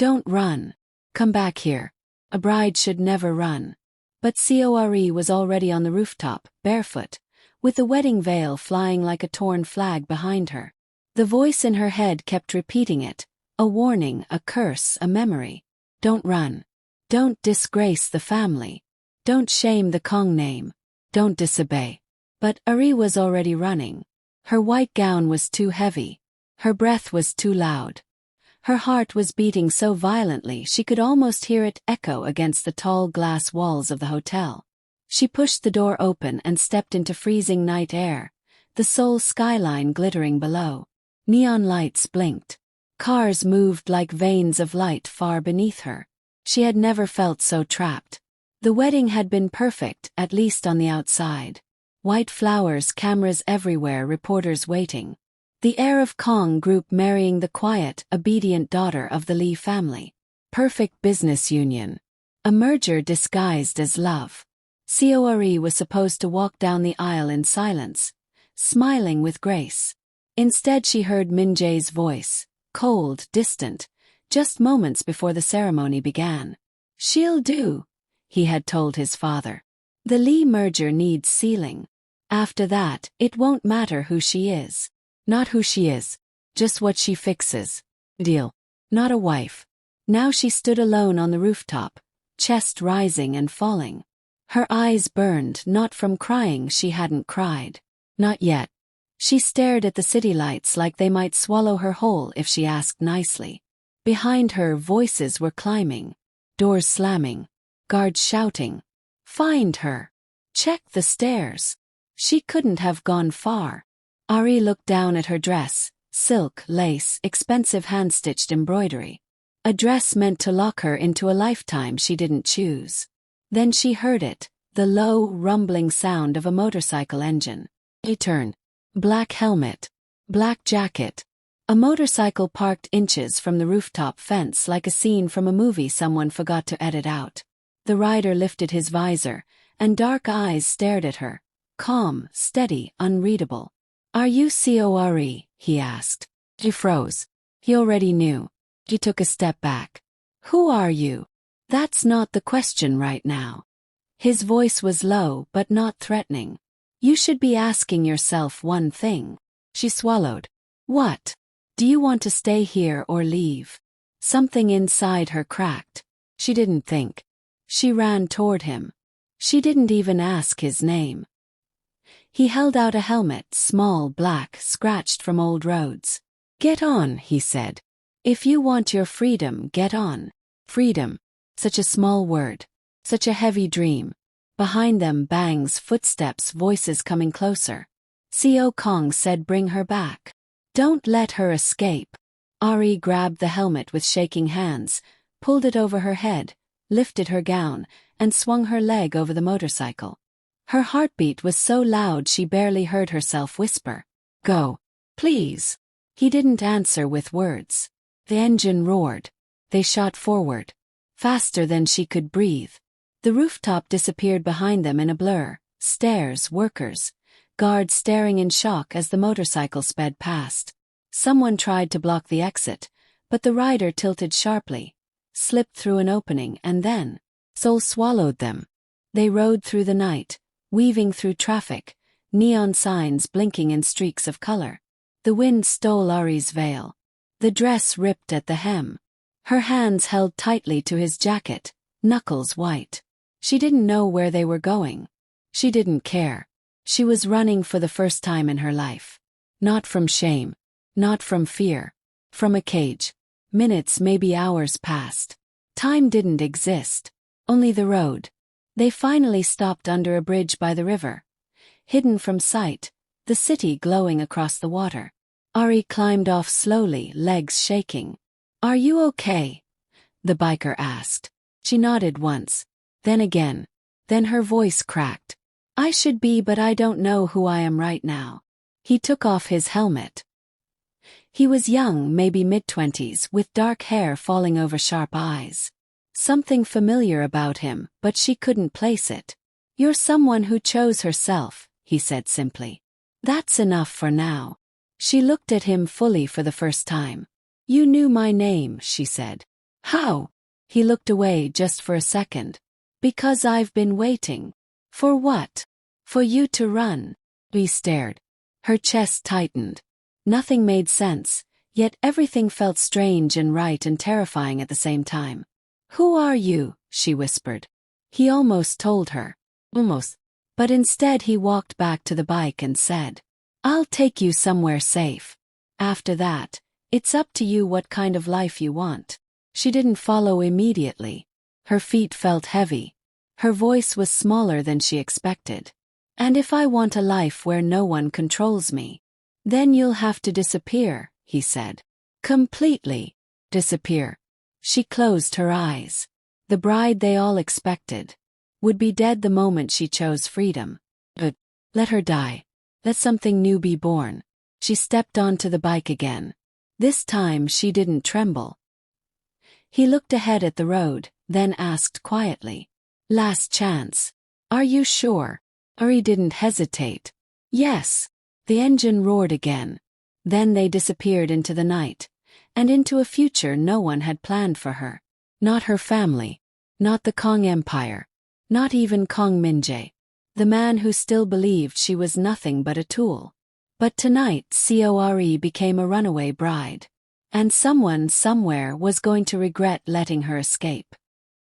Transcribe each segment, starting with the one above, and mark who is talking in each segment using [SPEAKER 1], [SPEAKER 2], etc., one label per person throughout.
[SPEAKER 1] Don't run. Come back here. A bride should never run. But Core was already on the rooftop, barefoot, with the wedding veil flying like a torn flag behind her. The voice in her head kept repeating it, a warning, a curse, a memory. Don't run. Don't disgrace the family. Don't shame the Kang name. Don't disobey. But Ari was already running. Her white gown was too heavy. Her breath was too loud. Her heart was beating so violently she could almost hear it echo against the tall glass walls of the hotel. She pushed the door open and stepped into freezing night air, the Seoul skyline glittering below. Neon lights blinked. Cars moved like veins of light far beneath her. She had never felt so trapped. The wedding had been perfect, at least on the outside. White flowers, cameras everywhere, reporters waiting. The heir of Kang group marrying the quiet, obedient daughter of the Lee family. Perfect business union. A merger disguised as love. Core was supposed to walk down the aisle in silence, smiling with grace. Instead she heard Min-jae's voice, cold, distant, just moments before the ceremony began. "She'll do," he had told his father. "The Lee merger needs sealing. After that, it won't matter who she is. Not who she is, just what she fixes. Deal. Not a wife." Now she stood alone on the rooftop, chest rising and falling. Her eyes burned, not from crying, she hadn't cried. Not yet. She stared at the city lights like they might swallow her whole if she asked nicely. Behind her, voices were climbing. Doors slamming. Guards shouting. Find her. Check the stairs. She couldn't have gone far. Ari looked down at her dress, silk, lace, expensive hand-stitched embroidery. A dress meant to lock her into a lifetime she didn't choose. Then she heard it, the low, rumbling sound of a motorcycle engine. He turned. Black helmet. Black jacket. A motorcycle parked inches from the rooftop fence like a scene from a movie someone forgot to edit out. The rider lifted his visor, and dark eyes stared at her. Calm, steady, unreadable. "Are you Core?" he asked. She froze. He already knew. He took a step back. "Who are you?" "That's not the question right now." His voice was low but not threatening. "You should be asking yourself one thing." She swallowed. "What? Do you want to stay here or leave?" Something inside her cracked. She didn't think. She ran toward him. She didn't even ask his name. He held out a helmet, small, black, scratched from old roads. "Get on," he said. "If you want your freedom, get on." Freedom. Such a small word. Such a heavy dream. Behind them, bangs, footsteps, voices coming closer. Kang said, "Bring her back. Don't let her escape." Ari grabbed the helmet with shaking hands, pulled it over her head, lifted her gown, and swung her leg over the motorcycle. Her heartbeat was so loud she barely heard herself whisper, "Go. Please." He didn't answer with words. The engine roared. They shot forward. Faster than she could breathe. The rooftop disappeared behind them in a blur. Stairs, workers, guards staring in shock as the motorcycle sped past. Someone tried to block the exit, but the rider tilted sharply, slipped through an opening, and then Seoul swallowed them. They rode through the night, weaving through traffic, neon signs blinking in streaks of color. The wind stole Ari's veil. The dress ripped at the hem. Her hands held tightly to his jacket, knuckles white. She didn't know where they were going. She didn't care. She was running for the first time in her life. Not from shame. Not from fear. From a cage. Minutes, maybe hours passed. Time didn't exist. Only the road. They finally stopped under a bridge by the river. Hidden from sight, the city glowing across the water. Ari climbed off slowly, legs shaking. "Are you okay?" the biker asked. She nodded once, then again. Then her voice cracked. "I should be, but I don't know who I am right now." He took off his helmet. He was young, maybe mid-20s, with dark hair falling over sharp eyes. Something familiar about him, but she couldn't place it. "You're someone who chose herself," he said simply. "That's enough for now." She looked at him fully for the first time. "You knew my name," she said. How? He looked away just for a second. Because I've been waiting. For what? For you to run. He stared. Her chest tightened. Nothing made sense, yet everything felt strange and right and terrifying at the same time. Who are you? She whispered. He almost told her. Almost. But instead he walked back to the bike and said, I'll take you somewhere safe. After that, it's up to you what kind of life you want. She didn't follow immediately. Her feet felt heavy. Her voice was smaller than she expected. And if I want a life where no one controls me, then you'll have to disappear, he said. Completely. Disappear. She closed her eyes. The bride they all expected would be dead the moment she chose freedom. But let her die. Let something new be born. She stepped onto the bike again. This time she didn't tremble. He looked ahead at the road, then asked quietly, Last chance. Are you sure? Uri didn't hesitate. Yes. The engine roared again. Then they disappeared into the night, and into a future no one had planned for her. Not her family. Not the Kang Empire. Not even Kang Min-jae, the man who still believed she was nothing but a tool. But tonight Core became a runaway bride. And someone somewhere was going to regret letting her escape.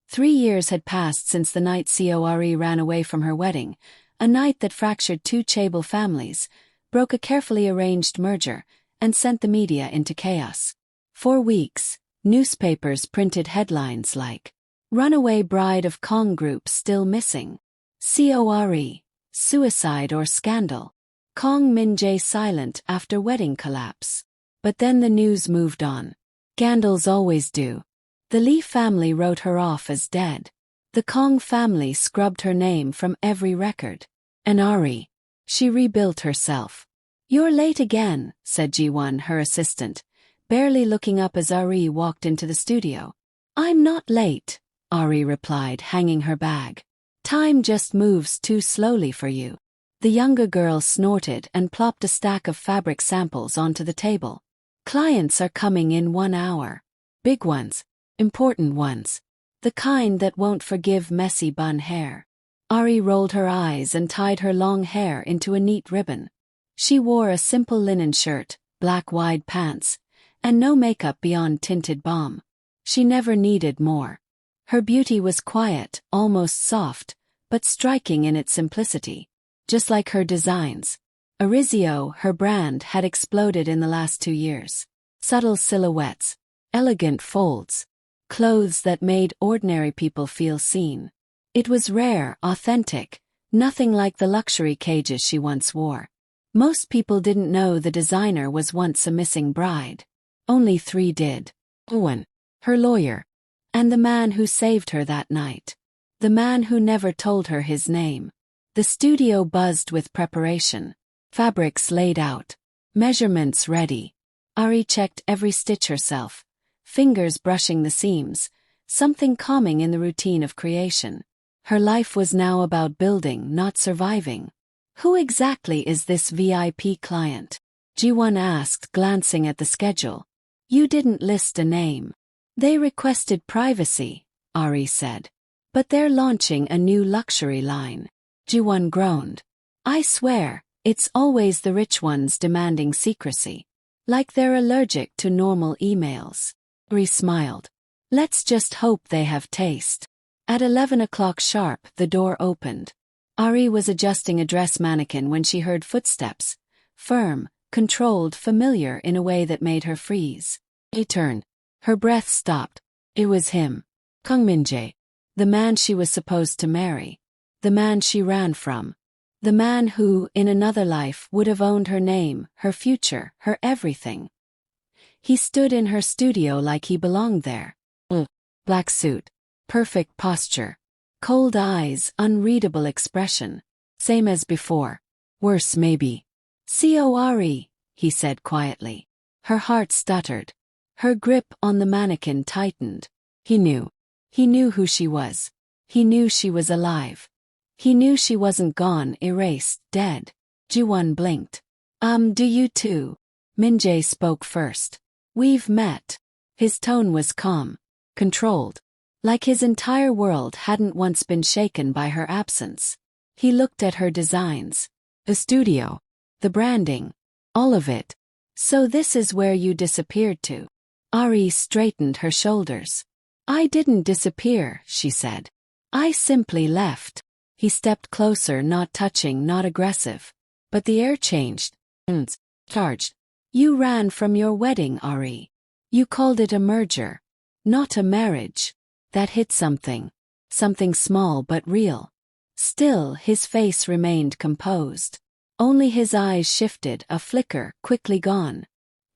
[SPEAKER 1] 3 years had passed since the night Core ran away from her wedding, a night that fractured 2 Chable families, broke a carefully arranged merger, and sent the media into chaos. For weeks, newspapers printed headlines like, Runaway bride of Kang group still missing. Core, suicide or scandal. Kang Min-jae silent after wedding collapse. But then the news moved on. Scandals always do. The Lee family wrote her off as dead. The Kang family scrubbed her name from every record. And Ari. She rebuilt herself. You're late again, said Ji-won, her assistant, barely looking up as Ari walked into the studio. I'm not late, Ari replied, hanging her bag. Time just moves too slowly for you. The younger girl snorted and plopped a stack of fabric samples onto the table. Clients are coming in 1 hour. Big ones. Important ones. The kind that won't forgive messy bun hair. Ari rolled her eyes and tied her long hair into a neat ribbon. She wore a simple linen shirt, black wide pants, and no makeup beyond tinted balm. She never needed more. Her beauty was quiet, almost soft, but striking in its simplicity. Just like her designs. Orizio, her brand, had exploded in the last 2 years. Subtle silhouettes, elegant folds, clothes that made ordinary people feel seen. It was rare, authentic, nothing like the luxury cages she once wore. Most people didn't know the designer was once a missing bride. Only 3 did. Owen, her lawyer, and the man who saved her that night. The man who never told her his name. The studio buzzed with preparation. Fabrics laid out. Measurements ready. Ari checked every stitch herself, fingers brushing the seams, something calming in the routine of creation. Her life was now about building, not surviving. Who exactly is this VIP client? Ji-won asked, glancing at the schedule. You didn't list a name. They requested privacy, Ari said. But they're launching a new luxury line. Ji-won groaned. I swear, it's always the rich ones demanding secrecy. Like they're allergic to normal emails. Ari smiled. Let's just hope they have taste. At 11 o'clock sharp, the door opened. Ari was adjusting a dress mannequin when she heard footsteps. Firm, controlled, familiar in a way that made her freeze. He turned. Her breath stopped. It was him. Kang Min-jae. The man she was supposed to marry. The man she ran from. The man who, in another life, would have owned her name, her future, her everything. He stood in her studio like he belonged there. Black suit. Perfect posture. Cold eyes, unreadable expression. Same as before. Worse maybe. Core, he said quietly. Her heart stuttered. Her grip on the mannequin tightened. He knew. He knew who she was. He knew she was alive. He knew she wasn't gone, erased, dead. Ji-won blinked. Do you too? Min-jae spoke first. We've met. His tone was calm. controlled. Like his entire world hadn't once been shaken by her absence. He looked at her designs. The studio. The branding. All of it. So this is where you disappeared to. Ari straightened her shoulders. I didn't disappear, she said. I simply left. He stepped closer, not touching, not aggressive. But the air changed. Charged. You ran from your wedding, Ari. You called it a merger. Not a marriage. That hit something. Something small but real. Still, his face remained composed. Only his eyes shifted, a flicker, quickly gone.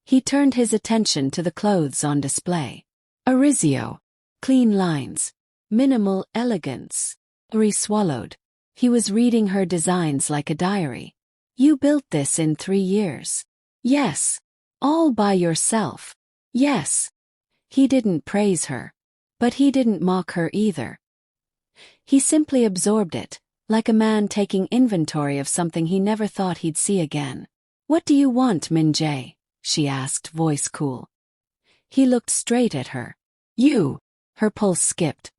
[SPEAKER 1] He turned his attention to the clothes on display. Orizio. Clean lines. Minimal elegance. Ari swallowed. He was reading her designs like a diary. You built this in 3 years. Yes. All by yourself. Yes. He didn't praise her. But he didn't mock her either. He simply absorbed it, like a man taking inventory of something he never thought he'd see again. What do you want, Min-jae? She asked, voice cool. He looked straight at her. You. Her pulse skipped.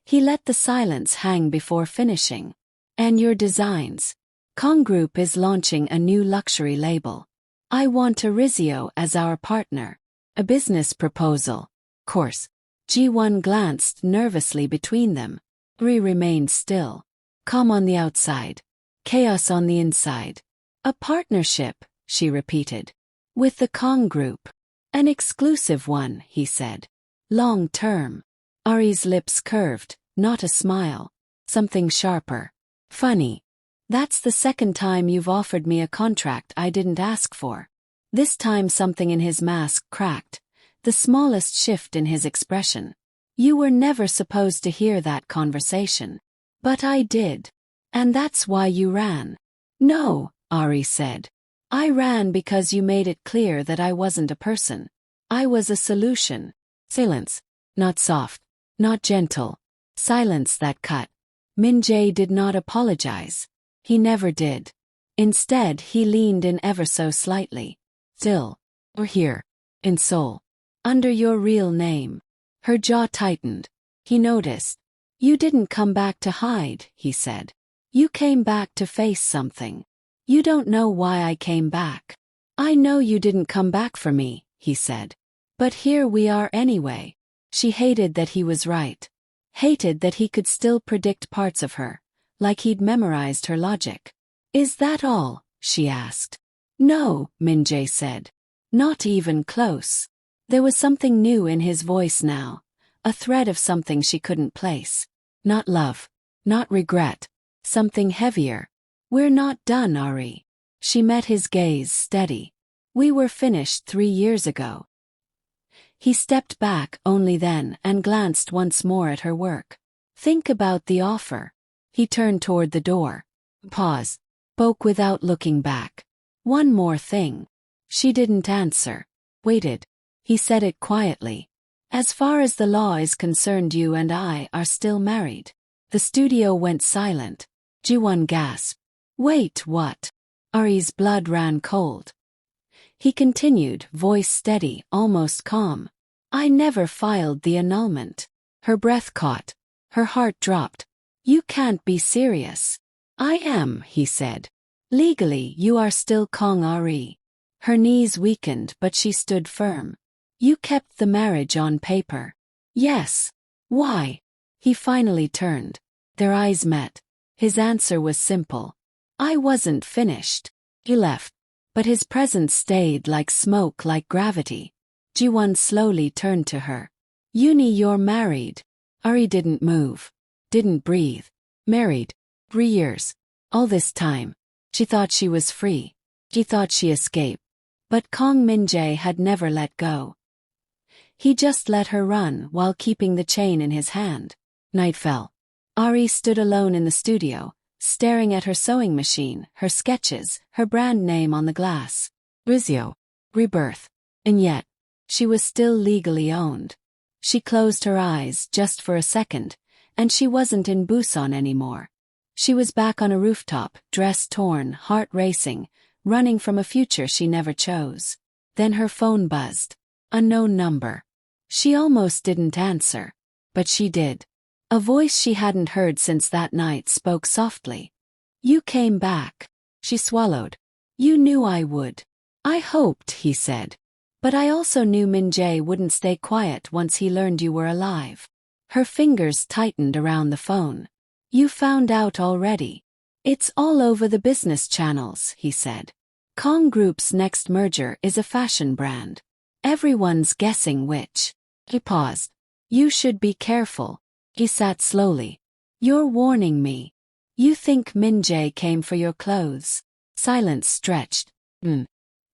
[SPEAKER 1] He let the silence hang before finishing. And your designs. Kang Group is launching a new luxury label. I want Orizio as our partner. A business proposal. Course. Ji-won glanced nervously between them. Ri remained still. Calm on the outside. Chaos on the inside. A partnership, she repeated. With the Kang Group. An exclusive one, he said. Long term. Ari's lips curved, not a smile. Something sharper. Funny. That's the second time you've offered me a contract I didn't ask for. This time something in his mask cracked. The smallest shift in his expression. You were never supposed to hear that conversation. But I did. And that's why you ran. No, Ari said. I ran because you made it clear that I wasn't a person. I was a solution. Silence. Not soft. Not gentle. Silence that cut. Min-jae did not apologize. He never did. Instead, he leaned in ever so slightly. Still. Or here. In Seoul. Under your real name. Her jaw tightened. He noticed. You didn't come back to hide, he said. You came back to face something. You don't know why I came back. I know you didn't come back for me, he said. But here we are anyway. She hated that he was right. Hated that he could still predict parts of her, like he'd memorized her logic. Is that all? She asked. No, Min-jae said. Not even close. There was something new in his voice now, a thread of something she couldn't place. Not love. Not regret. Something heavier. We're not done, Ari. She met his gaze steady. We were finished 3 years ago. He stepped back only then and glanced once more at her work. Think about the offer. He turned toward the door. Pause. Spoke without looking back. One more thing. She didn't answer. Waited. He said it quietly. As far as the law is concerned, you and I are still married. The studio went silent. Ji-won gasped. Wait, what? Ari's blood ran cold. He continued, voice steady, almost calm. I never filed the annulment. Her breath caught. Her heart dropped. You can't be serious. I am, he said. Legally, you are still Kang Ari. Her knees weakened, but she stood firm. You kept the marriage on paper. Yes. Why? He finally turned. Their eyes met. His answer was simple. I wasn't finished. He left. But his presence stayed like smoke, like gravity. Ji-won slowly turned to her. Uni, you're married. Ari didn't move. Didn't breathe. Married. 3 years. All this time. She thought she was free. She thought she escaped. But Kang Min-jae had never let go. He just let her run while keeping the chain in his hand. Night fell. Ari stood alone in the studio, staring at her sewing machine, her sketches, her brand name on the glass. Orizio. Rebirth. And yet, she was still legally owned. She closed her eyes just for a second, and she wasn't in Busan anymore. She was back on a rooftop, dress torn, heart racing, running from a future she never chose. Then her phone buzzed. Unknown number. She almost didn't answer. But she did. A voice she hadn't heard since that night spoke softly. You came back. She swallowed. You knew I would. I hoped, he said. But I also knew Min-jae wouldn't stay quiet once he learned you were alive. Her fingers tightened around the phone. You found out already. It's all over the business channels, he said. Kang Group's next merger is a fashion brand. Everyone's guessing which. He paused. You should be careful. He sat slowly. You're warning me. You think Min-jae came for your clothes? Silence stretched.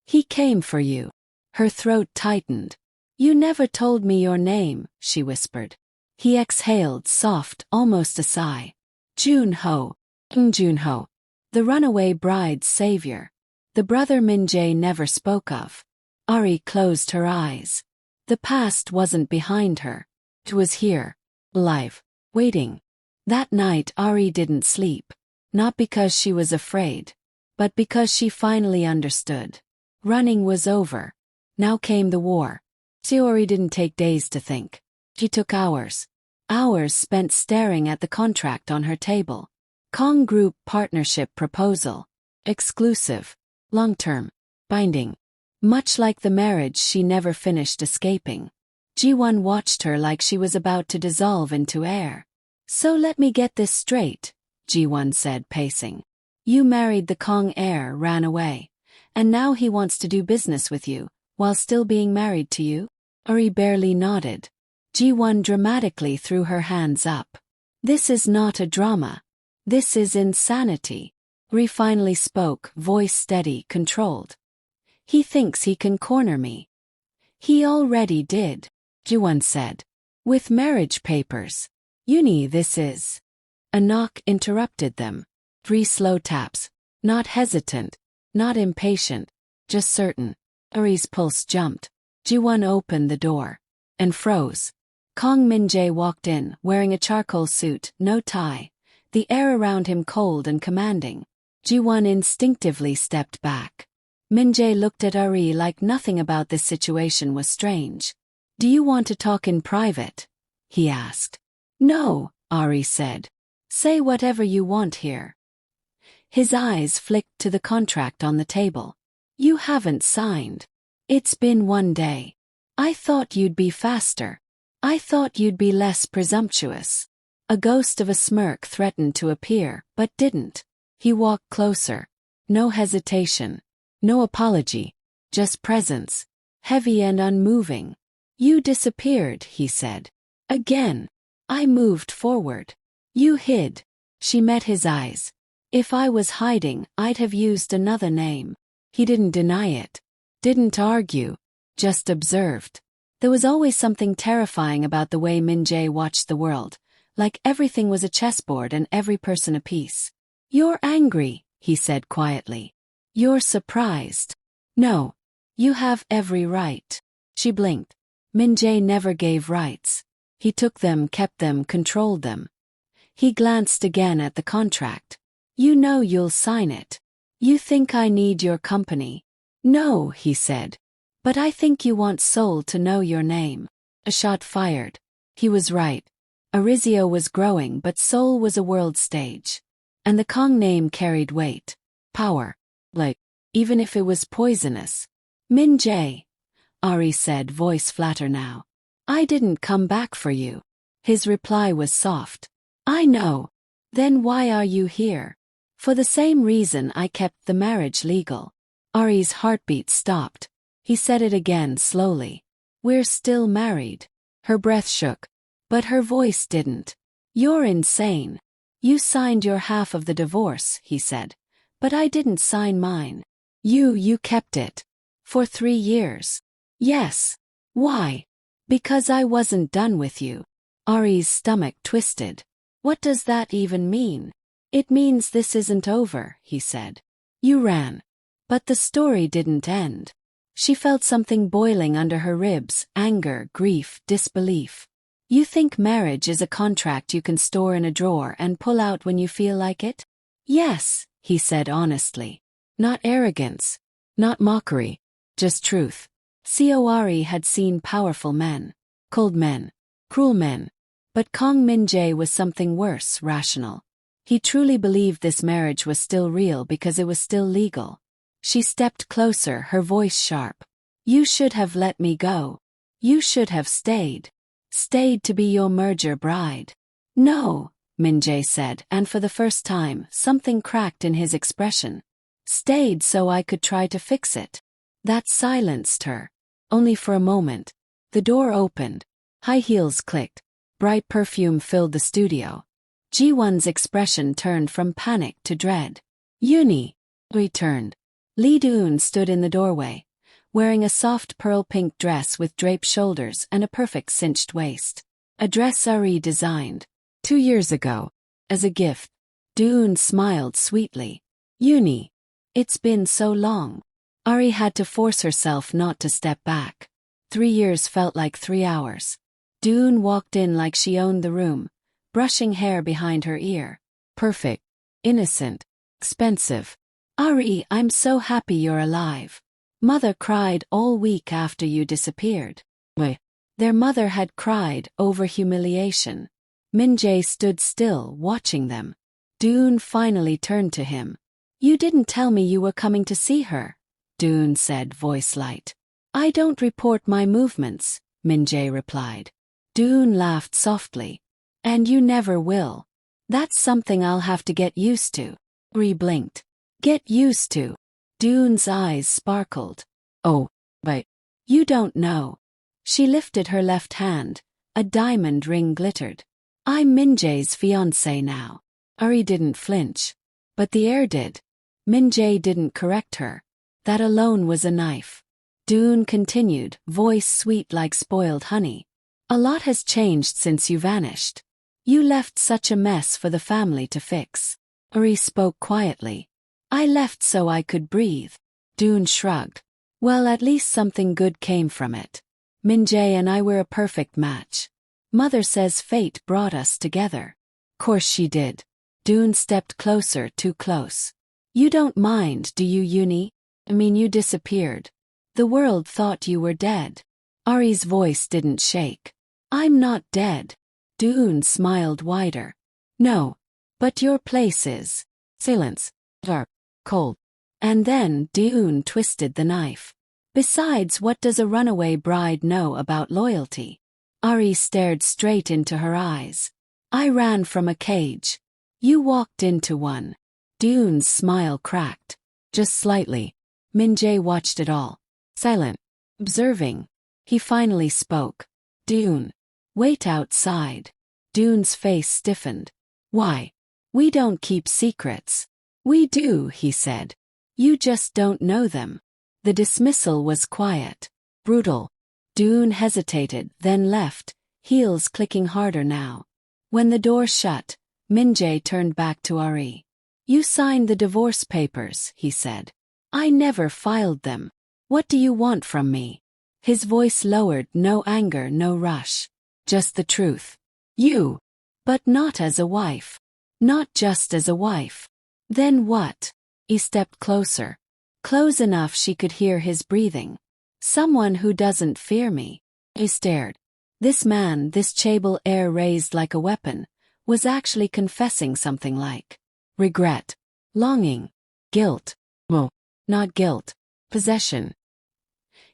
[SPEAKER 1] He came for you. Her throat tightened. You never told me your name, she whispered. He exhaled, soft, almost a sigh. Jun-ho. Jun-ho. The runaway bride's savior. The brother Min-jae never spoke of. Ari closed her eyes. The past wasn't behind her. It was here. Alive. Waiting. That night Ari didn't sleep. Not because she was afraid. But because she finally understood. Running was over. Now came the war. Seori didn't take days to think. She took hours. Hours spent staring at the contract on her table. Kang Group partnership proposal. Exclusive. Long-term. Binding. Much like the marriage she never finished escaping. Ji-won watched her like she was about to dissolve into air. So let me get this straight, Ji-won said, pacing. You married the Kang heir, ran away. And now he wants to do business with you, while still being married to you? Ari barely nodded. Ji-won dramatically threw her hands up. This is not a drama. This is insanity. Ri finally spoke, voice steady, controlled. He thinks he can corner me. He already did, Ji-won said. With marriage papers. This is. A knock interrupted them. 3 slow taps. Not hesitant. Not impatient. Just certain. Ari's pulse jumped. Ji-won opened the door. And froze. Kang Min-jae walked in, wearing a charcoal suit, no tie. The air around him cold and commanding. Ji-won instinctively stepped back. Min-jae looked at Ari like nothing about this situation was strange. Do you want to talk in private? He asked. No, Ari said. Say whatever you want here. His eyes flicked to the contract on the table. You haven't signed. It's been 1 day. I thought you'd be faster. I thought you'd be less presumptuous. A ghost of a smirk threatened to appear, but didn't. He walked closer. No hesitation. No apology. Just presence. Heavy and unmoving. You disappeared, he said. Again. I moved forward. You hid. She met his eyes. If I was hiding, I'd have used another name. He didn't deny it. Didn't argue. Just observed. There was always something terrifying about the way Min-jae watched the world, like everything was a chessboard and every person a piece. You're angry, he said quietly. You're surprised. No. You have every right. She blinked. Min-jae never gave rights. He took them, kept them, controlled them. He glanced again at the contract. You know you'll sign it. You think I need your company. No, he said. But I think you want Seoul to know your name. A shot fired. He was right. Arizio was growing, but Seoul was a world stage. And the Kang name carried weight. Power. Like, even if it was poisonous. Min-jae, Ari said, voice flatter now. I didn't come back for you. His reply was soft. I know. Then why are you here? For the same reason I kept the marriage legal. Ari's heartbeat stopped. He said it again slowly. We're still married. Her breath shook. But her voice didn't. You're insane. You signed your half of the divorce, he said. But I didn't sign mine. You kept it. For 3 years. Yes. Why? Because I wasn't done with you. Ari's stomach twisted. What does that even mean? It means this isn't over, he said. You ran. But the story didn't end. She felt something boiling under her ribs, anger, grief, disbelief. You think marriage is a contract you can store in a drawer and pull out when you feel like it? Yes, he said honestly. Not arrogance. Not mockery. Just truth. Seori had seen powerful men. Cold men. Cruel men. But Kang Min-jae was something worse, rational. He truly believed this marriage was still real because it was still legal. She stepped closer, her voice sharp. You should have let me go. You should have stayed. Stayed to be your merger bride. No, Min-jae said, and for the first time, something cracked in his expression. Stayed so I could try to fix it. That silenced her. Only for a moment. The door opened. High heels clicked. Bright perfume filled the studio. Ji-won's expression turned from panic to dread. Uni returned. Lee Do-eun stood in the doorway, wearing a soft pearl pink dress with draped shoulders and a perfect cinched waist. A dress Ari designed 2 years ago, as a gift. Do-eun smiled sweetly. Uni. It's been so long. Ari had to force herself not to step back. 3 years felt like 3 hours. Do-eun walked in like she owned the room, brushing hair behind her ear. Perfect. Innocent. Expensive. Ari, I'm so happy you're alive. Mother cried all week after you disappeared. Wait. Their mother had cried over humiliation. Min-jae stood still, watching them. Do-eun finally turned to him. You didn't tell me you were coming to see her, Do-eun said, voice light. I don't report my movements, Min-jae replied. Do-eun laughed softly. And you never will. That's something I'll have to get used to. Ri blinked. Get used to. Do-eun's eyes sparkled. Oh, but you don't know. She lifted her left hand. A diamond ring glittered. I'm Min-jae's fiancé now. Ari didn't flinch. But the heir did. Min-jae didn't correct her. That alone was a knife. Do-eun continued, voice sweet like spoiled honey. A lot has changed since you vanished. You left such a mess for the family to fix. Ari spoke quietly. I left so I could breathe. Do-eun shrugged. Well, at least something good came from it. Min-jae and I were a perfect match. Mother says fate brought us together. Course she did. Do-eun stepped closer, too close. You don't mind, do you, Uni? I mean, you disappeared. The world thought you were dead. Ari's voice didn't shake. I'm not dead. Do-eun smiled wider. No. But your place is. Silence. Dark. Cold. And then Do-eun twisted the knife. Besides, what does a runaway bride know about loyalty? Ari stared straight into her eyes. I ran from a cage. You walked into one. Do-eun's smile cracked. Just slightly. Min-jae watched it all. Silent. Observing. He finally spoke. Do-eun. Wait outside. Do-eun's face stiffened. Why? We don't keep secrets. We do, he said. You just don't know them. The dismissal was quiet. Brutal. Do-eun hesitated, then left, heels clicking harder now. When the door shut, Min-jae turned back to Ari. You signed the divorce papers, he said. I never filed them. What do you want from me? His voice lowered, no anger, no rush. Just the truth. You. But not as a wife. Not just as a wife. Then what? He stepped closer. Close enough she could hear his breathing. Someone who doesn't fear me. He stared. This man, this chaebol heir raised like a weapon, was actually confessing something like regret, longing, guilt. Well, not guilt. Possession.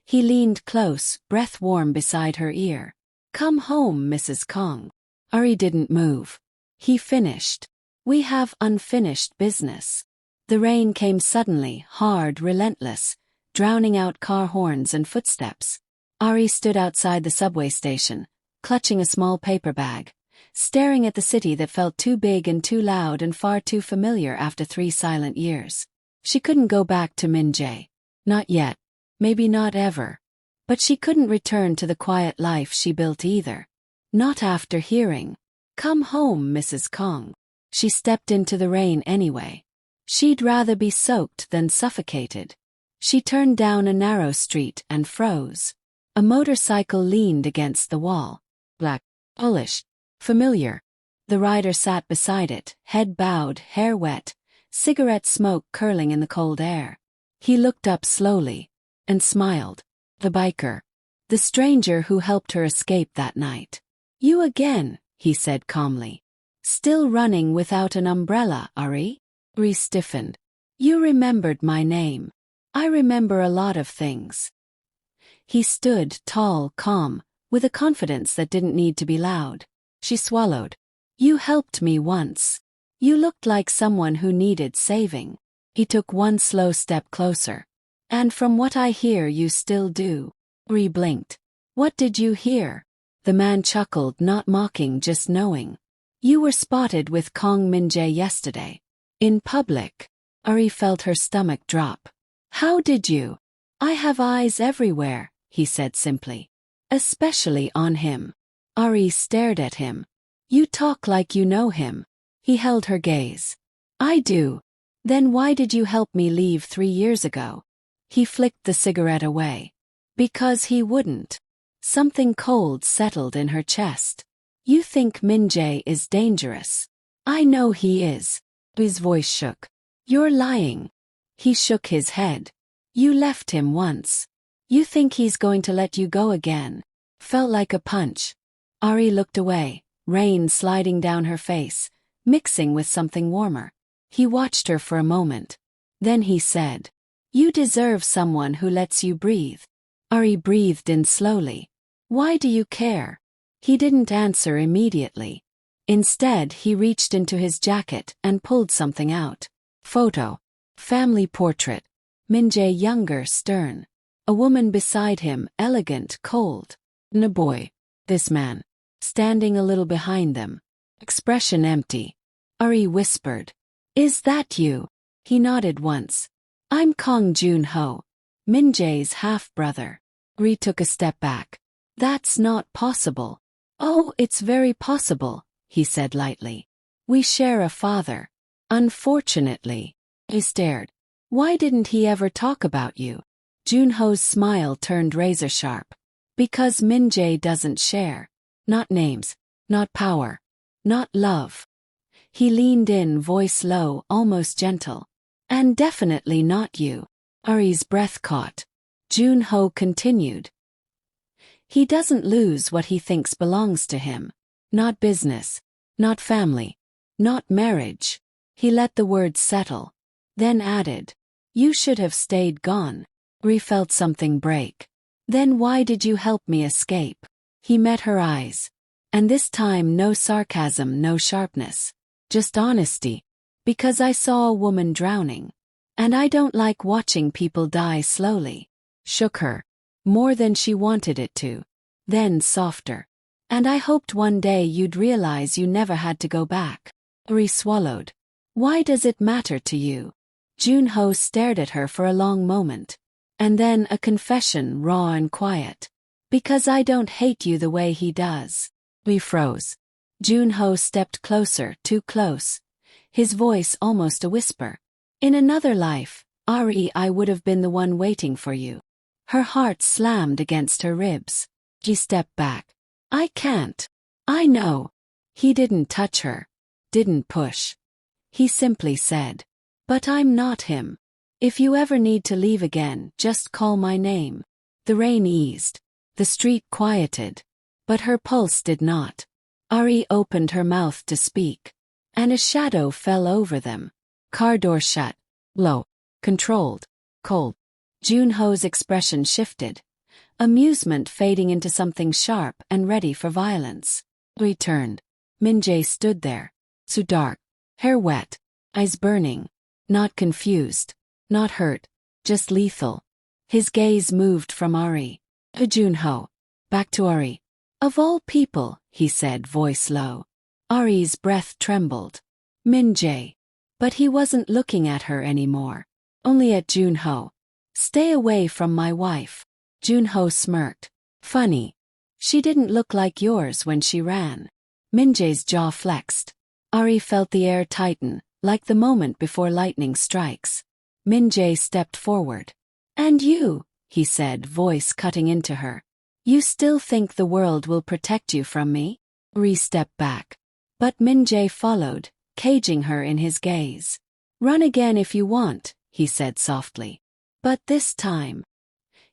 [SPEAKER 1] He leaned close, breath warm beside her ear. Come home, Mrs. Kang. Ari didn't move. He finished. We have unfinished business. The rain came suddenly, hard, relentless, drowning out car horns and footsteps. Ari stood outside the subway station, clutching a small paper bag, staring at the city that felt too big and too loud and far too familiar after 3 silent years. She couldn't go back to Min-jae. Not yet. Maybe not ever. But she couldn't return to the quiet life she built either. Not after hearing, "Come home, Mrs. Kang." She stepped into the rain anyway. She'd rather be soaked than suffocated. She turned down a narrow street and froze. A motorcycle leaned against the wall. Black, polished, familiar. The rider sat beside it, head bowed, hair wet, cigarette smoke curling in the cold air. He looked up slowly and smiled. The biker. The stranger who helped her escape that night. You again, he said calmly. Still running without an umbrella, Ari? Ri stiffened. You remembered my name. I remember a lot of things. He stood, tall, calm, with a confidence that didn't need to be loud. She swallowed. You helped me once. You looked like someone who needed saving. He took one slow step closer. And from what I hear you still do. Ri blinked. What did you hear? The man chuckled, not mocking, just knowing. You were spotted with Kang Min-jae yesterday. In public. Ari felt her stomach drop. How did you? I have eyes everywhere, he said simply. Especially on him. Ari stared at him. You talk like you know him. He held her gaze. I do. Then why did you help me leave 3 years ago? He flicked the cigarette away. Because he wouldn't. Something cold settled in her chest. You think Min-jae is dangerous. I know he is. His voice shook. You're lying. He shook his head. You left him once. You think he's going to let you go again. Felt like a punch. Ari looked away, rain sliding down her face, mixing with something warmer. He watched her for a moment. Then he said, You deserve someone who lets you breathe. Ari breathed in slowly. Why do you care? He didn't answer immediately. Instead, he reached into his jacket and pulled something out. Photo. Family portrait. Min-jae younger, stern. A woman beside him, elegant, cold. And a boy. This man. Standing a little behind them. Expression empty. Ari whispered. Is that you? He nodded once. I'm Kang Jun-ho. Min-jae's half-brother. Ri took a step back. That's not possible. Oh, it's very possible, he said lightly. We share a father. Unfortunately. He stared. Why didn't he ever talk about you? Jun-ho's smile turned razor-sharp. Because Min-jae doesn't share. Not names. Not power. Not love. He leaned in, voice low, almost gentle. And definitely not you. Ari's breath caught. Jun-ho continued. He doesn't lose what he thinks belongs to him. Not business. Not family. Not marriage. He let the words settle. Then added. You should have stayed gone. Ri felt something break. Then why did you help me escape? He met her eyes. And this time no sarcasm, no sharpness. Just honesty. Because I saw a woman drowning. And I don't like watching people die slowly. Shook her. More than she wanted it to. Then softer. And I hoped one day you'd realize you never had to go back. Ri swallowed. Why does it matter to you? Jun-ho stared at her for a long moment. And then a confession, raw and quiet. Because I don't hate you the way he does. Ri froze. Jun-ho stepped closer, too close. His voice almost a whisper. In another life, Ari, I would have been the one waiting for you. Her heart slammed against her ribs. She stepped back. I can't. I know. He didn't touch her. Didn't push. He simply said. But I'm not him. If you ever need to leave again, just call my name. The rain eased. The street quieted. But her pulse did not. Ari opened her mouth to speak. And a shadow fell over them. Car door shut. Low. Controlled. Cold. Jun-ho's expression shifted. Amusement fading into something sharp and ready for violence. Ri turned. Min-jae stood there. So dark. Hair wet. Eyes burning. Not confused. Not hurt. Just lethal. His gaze moved from Ari. To Jun-ho. Back to Ari. Of all people, he said, voice low. Ari's breath trembled. Min-jae. But he wasn't looking at her anymore. Only at Jun-ho. Stay away from my wife. Jun-ho smirked. Funny. She didn't look like yours when she ran. Min-jae's jaw flexed. Ari felt the air tighten, like the moment before lightning strikes. Min-jae stepped forward. And you, he said, voice cutting into her. You still think the world will protect you from me? Ri stepped back. But Min-jae followed, caging her in his gaze. Run again if you want, he said softly. But this time.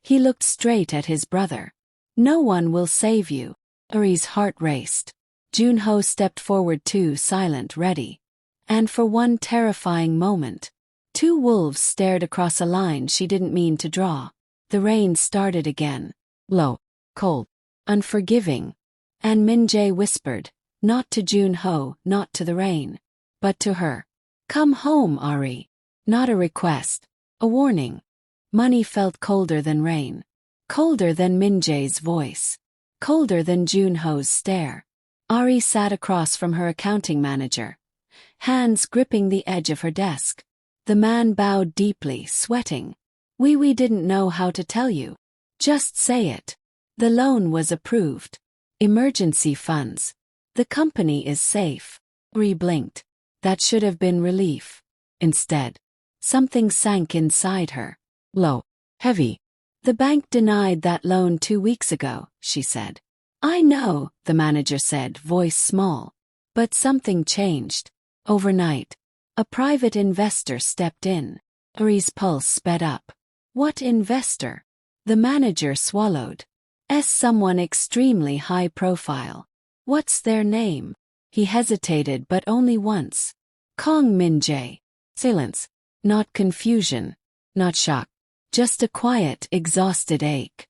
[SPEAKER 1] He looked straight at his brother. No one will save you. Ari's heart raced. Junho stepped forward too, silent, ready. And for one terrifying moment, two wolves stared across a line she didn't mean to draw. The rain started again. Low, cold, unforgiving. And Min-jae whispered, not to Junho, not to the rain, but to her. Come home, Ari. Not a request, a warning. Money felt colder than rain. Colder than Min-jae's voice. Colder than Junho's stare. Ari sat across from her accounting manager, hands gripping the edge of her desk. The man bowed deeply, sweating. We didn't know how to tell you. Just say it. The loan was approved. Emergency funds. The company is safe. Ari blinked. That should have been relief. Instead, something sank inside her. Low. Heavy. The bank denied that loan 2 weeks ago, she said. I know, the manager said, voice small. But something changed. Overnight, a private investor stepped in. Ari's pulse sped up. What investor? The manager swallowed. Someone extremely high profile. What's their name? He hesitated, but only once. Kang Min-jae. Silence. Not confusion. Not shock. Just a quiet, exhausted ache.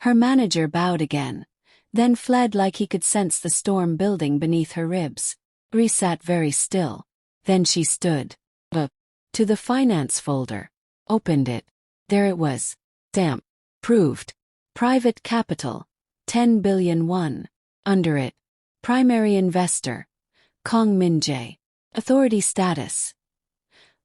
[SPEAKER 1] Her manager bowed again, then fled like he could sense the storm building beneath her ribs. Ari sat very still. Then she stood up to the finance folder, opened it. There it was. Damp. Proved. Private capital. 10 billion won. Under it. Primary investor. Kang Min-jae. Authority status.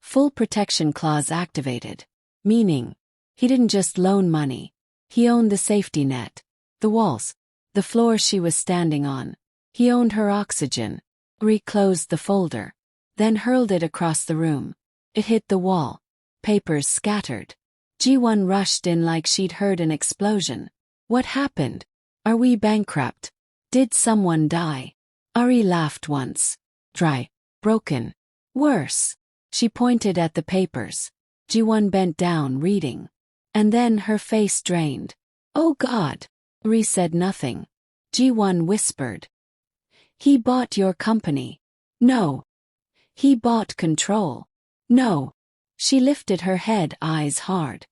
[SPEAKER 1] Full protection clause activated. Meaning, he didn't just loan money. He owned the safety net. The walls. The floor she was standing on. He owned her oxygen. Ari closed the folder. Then hurled it across the room. It hit the wall. Papers scattered. Ji-won rushed in like she'd heard an explosion. What happened? Are we bankrupt? Did someone die? Ari laughed once. Dry. Broken. Worse. She pointed at the papers. Ji-won bent down, reading. And then her face drained. Oh God. Ari said nothing. Ji-won whispered. He bought your company. No. He bought control. No. She lifted her head, eyes hard.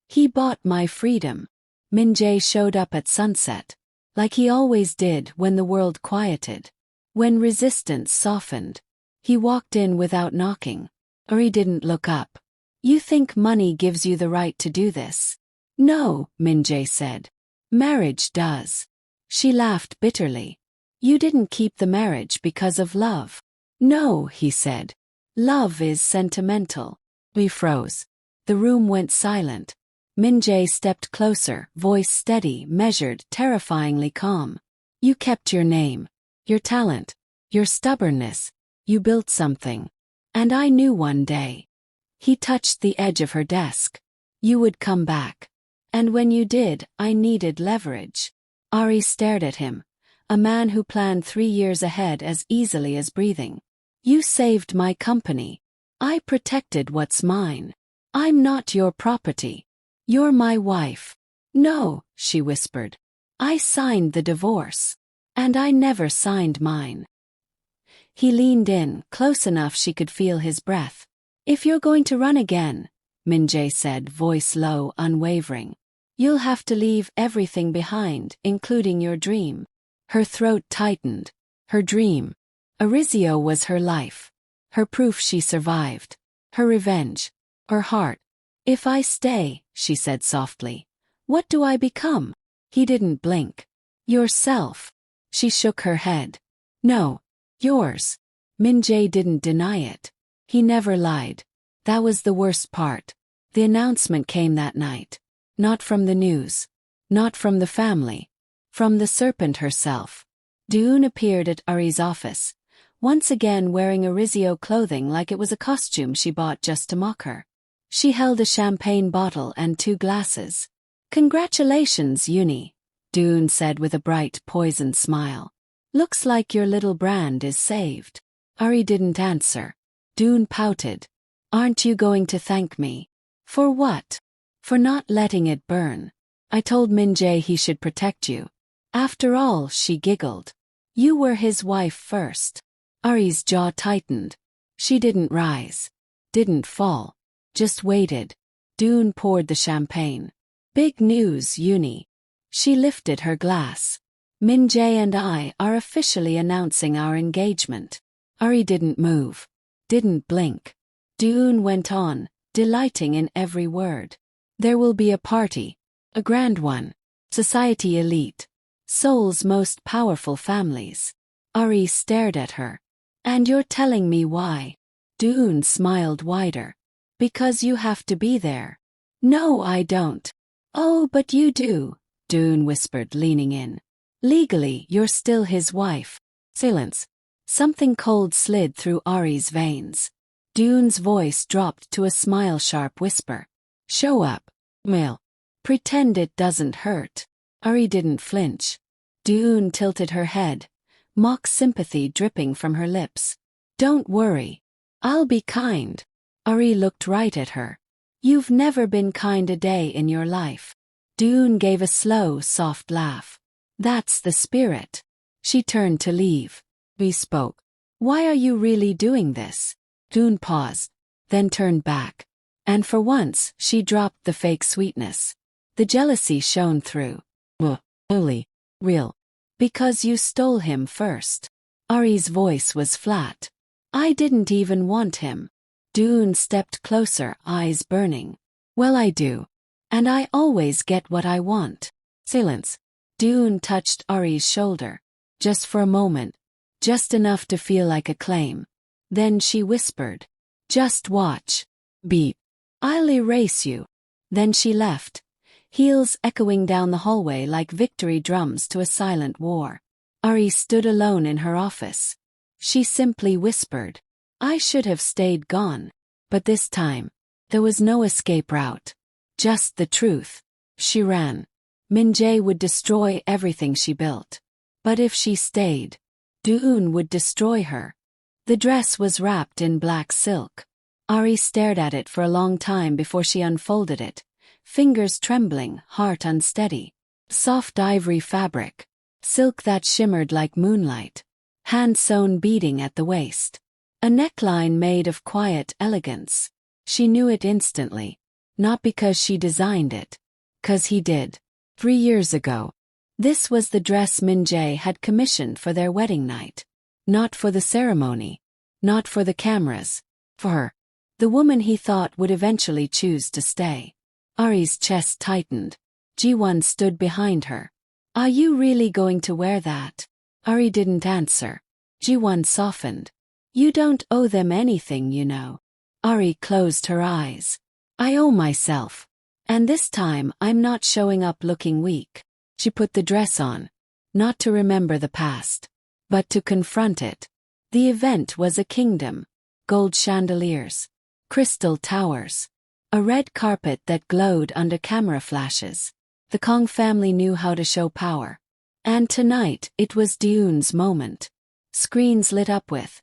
[SPEAKER 1] He bought my freedom. Min-jae showed up at sunset, like he always did when the world quieted. When resistance softened. He walked in without knocking. Ari didn't look up. You think money gives you the right to do this? No, Min-jae said. Marriage does. She laughed bitterly. You didn't keep the marriage because of love. No, he said. Love is sentimental. We froze. The room went silent. Min-jae stepped closer, voice steady, measured, terrifyingly calm. You kept your name, your talent, your stubbornness. You built something. And I knew one day. He touched the edge of her desk. You would come back. And when you did, I needed leverage. Ari stared at him, a man who planned 3 years ahead as easily as breathing. You saved my company. I protected what's mine. I'm not your property. You're my wife. No, she whispered. I signed the divorce. And I never signed mine. He leaned in, close enough she could feel his breath. If you're going to run again, Min-jae said, voice low, unwavering, you'll have to leave everything behind, including your dream. Her throat tightened. Her dream. Arizio was her life. Her proof she survived. Her revenge. Her heart. If I stay, she said softly, what do I become? He didn't blink. Yourself. She shook her head. No. Yours. Min-jae didn't deny it. He never lied. That was the worst part. The announcement came that night. Not from the news. Not from the family. From the serpent herself. Doon appeared at Ari's office, once again wearing Arizio clothing like it was a costume she bought just to mock her. She held a champagne bottle and 2 glasses. Congratulations, Uni, Doon said with a bright, poisoned smile. Looks like your little brand is saved. Ari didn't answer. Doon pouted. Aren't you going to thank me? For what? For not letting it burn. I told Min-jae he should protect you. After all, she giggled. You were his wife first. Ari's jaw tightened. She didn't rise. Didn't fall. Just waited. Doon poured the champagne. Big news, Uni. She lifted her glass. Min-jae and I are officially announcing our engagement. Ari didn't move. Didn't blink. Doon went on, delighting in every word. There will be a party. A grand one. Society elite. Seoul's most powerful families. Ari stared at her. And you're telling me why? Doon smiled wider. Because you have to be there. No, I don't. Oh, but you do, Doon whispered, leaning in. Legally, you're still his wife. Silence. Something cold slid through Ari's veins. Doon's voice dropped to a smile-sharp whisper. Show up, Mil. Pretend it doesn't hurt. Ari didn't flinch. Doon tilted her head, mock sympathy dripping from her lips. Don't worry. I'll be kind. Ari looked right at her. You've never been kind a day in your life. Doon gave a slow, soft laugh. That's the spirit. She turned to leave. We spoke. Why are you really doing this? Doon paused, then turned back. And for once, she dropped the fake sweetness. The jealousy shone through. Only. Real. Because you stole him first. Ari's voice was flat. I didn't even want him. Doon stepped closer, eyes burning. Well, I do. And I always get what I want. Silence. Doon touched Ari's shoulder. Just for a moment. Just enough to feel like a claim. Then she whispered. Just watch. Beep. I'll erase you. Then she left. Heels echoing down the hallway like victory drums to a silent war. Ari stood alone in her office. She simply whispered. I should have stayed gone. But this time, there was no escape route. Just the truth. She ran. Min-jae would destroy everything she built. But if she stayed, Doon would destroy her. The dress was wrapped in black silk. Ari stared at it for a long time before she unfolded it. Fingers trembling, heart unsteady. Soft ivory fabric. Silk that shimmered like moonlight. Hand-sewn beading at the waist. A neckline made of quiet elegance. She knew it instantly. Not because she designed it. 'Cause he did. 3 years ago. This was the dress Min-jae had commissioned for their wedding night. Not for the ceremony. Not for the cameras. For her. The woman he thought would eventually choose to stay. Ari's chest tightened. Ji-won stood behind her. Are you really going to wear that? Ari didn't answer. Ji-won softened. You don't owe them anything, you know. Ari closed her eyes. I owe myself. And this time I'm not showing up looking weak. She put the dress on. Not to remember the past. But to confront it. The event was a kingdom. Gold chandeliers. Crystal towers. A red carpet that glowed under camera flashes. The Kang family knew how to show power. And tonight, it was Doon's moment. Screens lit up with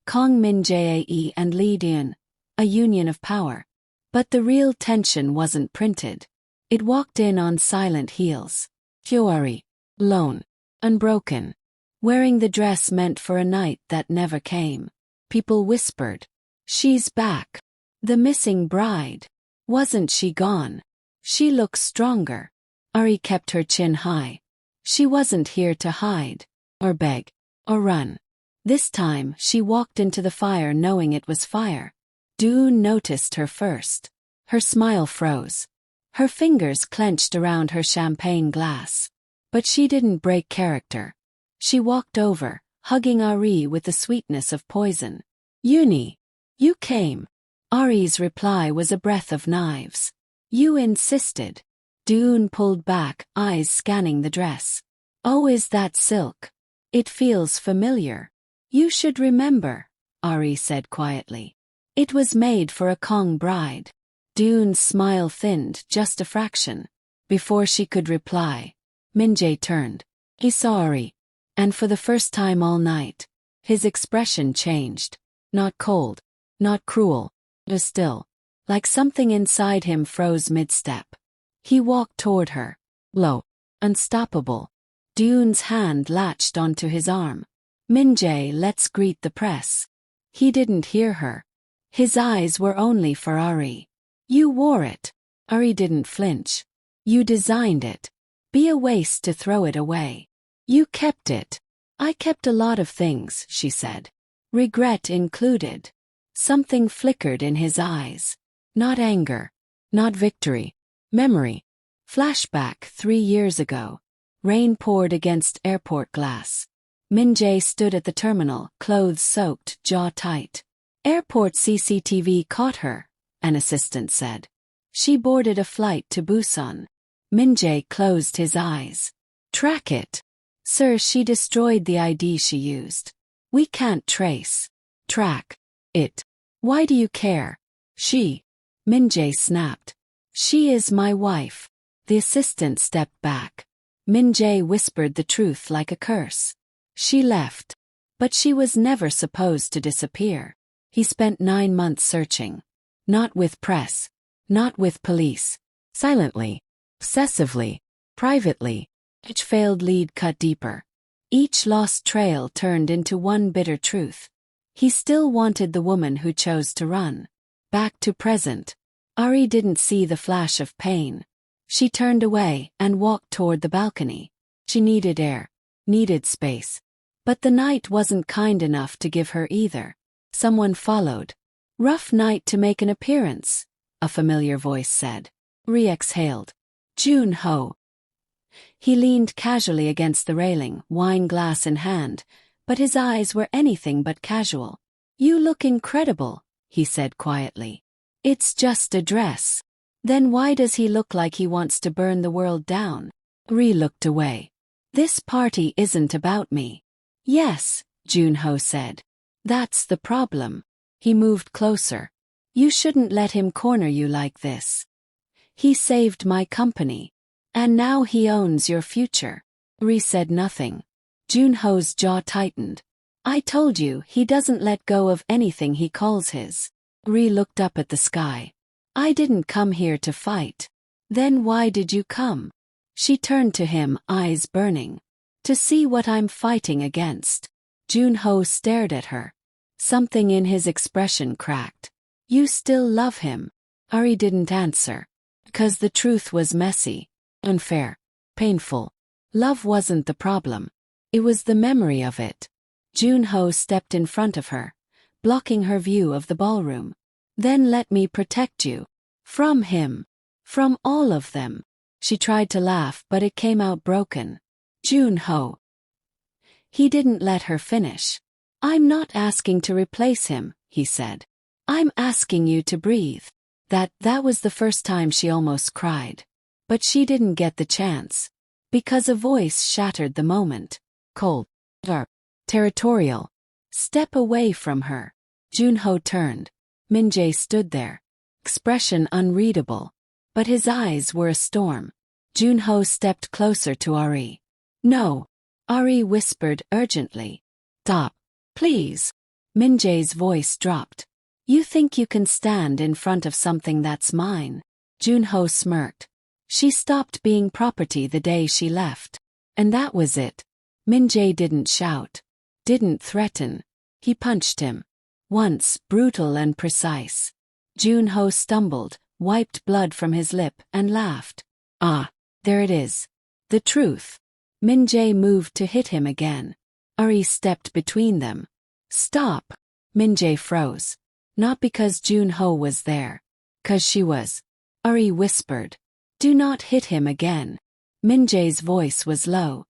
[SPEAKER 1] Kang Min-jae and Lee Doon, a union of power. But the real tension wasn't printed. It walked in on silent heels. Hyoari, lone, unbroken. Wearing the dress meant for a night that never came. People whispered. She's back. The missing bride. Wasn't she gone? She looks stronger. Ari kept her chin high. She wasn't here to hide, or beg, or run. This time she walked into the fire knowing it was fire. Doon noticed her first. Her smile froze. Her fingers clenched around her champagne glass. But she didn't break character. She walked over, hugging Ari with the sweetness of poison. Uni, you came. Ari's reply was a breath of knives. You insisted. Doon pulled back, eyes scanning the dress. Oh, is that silk? It feels familiar. You should remember, Ari said quietly. It was made for a Kang bride. Doon's smile thinned just a fraction. Before she could reply, Min-jae turned. He saw Ari. And for the first time all night, his expression changed. Not cold. Not cruel. Just still. Like something inside him froze mid-step. He walked toward her. Low. Unstoppable. Dune's hand latched onto his arm. Min-jae, let's greet the press. He didn't hear her. His eyes were only for Ari. You wore it. Ari didn't flinch. You designed it. Be a waste to throw it away. You kept it. I kept a lot of things, she said. Regret included. Something flickered in his eyes. Not anger. Not victory. Memory. Flashback 3 years ago. Rain poured against airport glass. Min-jae stood at the terminal, clothes soaked, jaw tight. Airport CCTV caught her, an assistant said. She boarded a flight to Busan. Min-jae closed his eyes. Track it. Sir, she destroyed the ID she used. We can't trace. Track it. Why do you care? She. Min-jae snapped. She is my wife. The assistant stepped back. Min-jae whispered the truth like a curse. She left. But she was never supposed to disappear. He spent 9 months searching. Not with press. Not with police. Silently. Obsessively. Privately. Each failed lead cut deeper. Each lost trail turned into one bitter truth. He still wanted the woman who chose to run. Back to present. Ari didn't see the flash of pain. She turned away and walked toward the balcony. She needed air. Needed space. But the night wasn't kind enough to give her either. Someone followed. Rough night to make an appearance, a familiar voice said. Ri exhaled. Jun-ho. He leaned casually against the railing, wine glass in hand, but his eyes were anything but casual. You look incredible, he said quietly. It's just a dress. Then why does he look like he wants to burn the world down? Ri looked away. This party isn't about me. Yes, Jun-ho said. That's the problem. He moved closer. You shouldn't let him corner you like this. He saved my company. And now he owns your future. Ri said nothing. Jun-ho's jaw tightened. I told you he doesn't let go of anything he calls his. Ri looked up at the sky. I didn't come here to fight. Then why did you come? She turned to him, eyes burning. To see what I'm fighting against. Jun-ho stared at her. Something in his expression cracked. You still love him? Ari didn't answer. Because the truth was messy. Unfair. Painful. Love wasn't the problem. It was the memory of it. Jun-ho stepped in front of her, blocking her view of the ballroom. Then let me protect you. From him. From all of them. She tried to laugh, but it came out broken. Jun-ho. He didn't let her finish. I'm not asking to replace him, he said. I'm asking you to breathe. That was the first time she almost cried. But she didn't get the chance. Because a voice shattered the moment. Cold. Sharp. Territorial. Step away from her. Jun-ho turned. Min-jae stood there. Expression unreadable. But his eyes were a storm. Jun-ho stepped closer to Ari. No. Ari whispered urgently. Stop. Please. Min-jae's voice dropped. You think you can stand in front of something that's mine? Jun-ho smirked. She stopped being property the day she left. And that was it. Min-jae didn't shout. Didn't threaten. He punched him. Once, brutal and precise. Jun-ho stumbled, wiped blood from his lip, and laughed. Ah, there it is. The truth. Min-jae moved to hit him again. Ari stepped between them. Stop. Min-jae froze. Not because Jun-ho was there. 'Cause she was. Ari whispered. Do not hit him again. Min-jae's voice was low.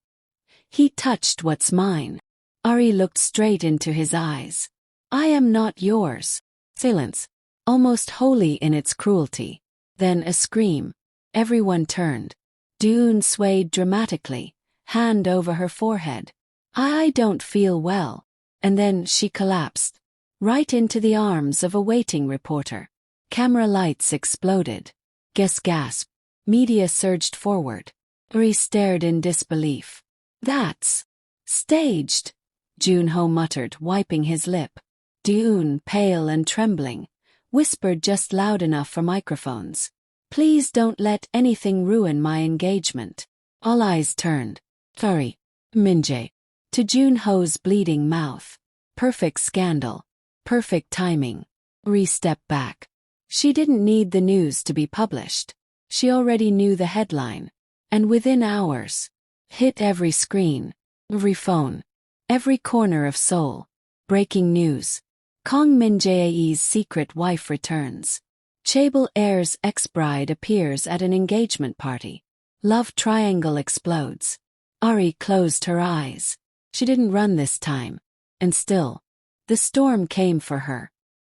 [SPEAKER 1] He touched what's mine. Ari looked straight into his eyes. I am not yours. Silence. Almost holy in its cruelty. Then a scream. Everyone turned. Dune swayed dramatically, hand over her forehead. I don't feel well. And then she collapsed. Right into the arms of a waiting reporter. Camera lights exploded. Guest gasped. Media surged forward. Ari stared in disbelief. That's staged, Jun-ho muttered, wiping his lip. Dune, pale and trembling, whispered just loud enough for microphones. Please don't let anything ruin my engagement. All eyes turned. Sorry. Min-jae. To Junho's bleeding mouth. Perfect scandal. Perfect timing. Ri stepped back. She didn't need the news to be published. She already knew the headline. And within hours. Hit every screen. Every phone. Every corner of Seoul. Breaking news. Kang Min-jae's secret wife returns. Chaebol heir's ex-bride appears at an engagement party. Love triangle explodes. Ari closed her eyes. She didn't run this time. And still, the storm came for her.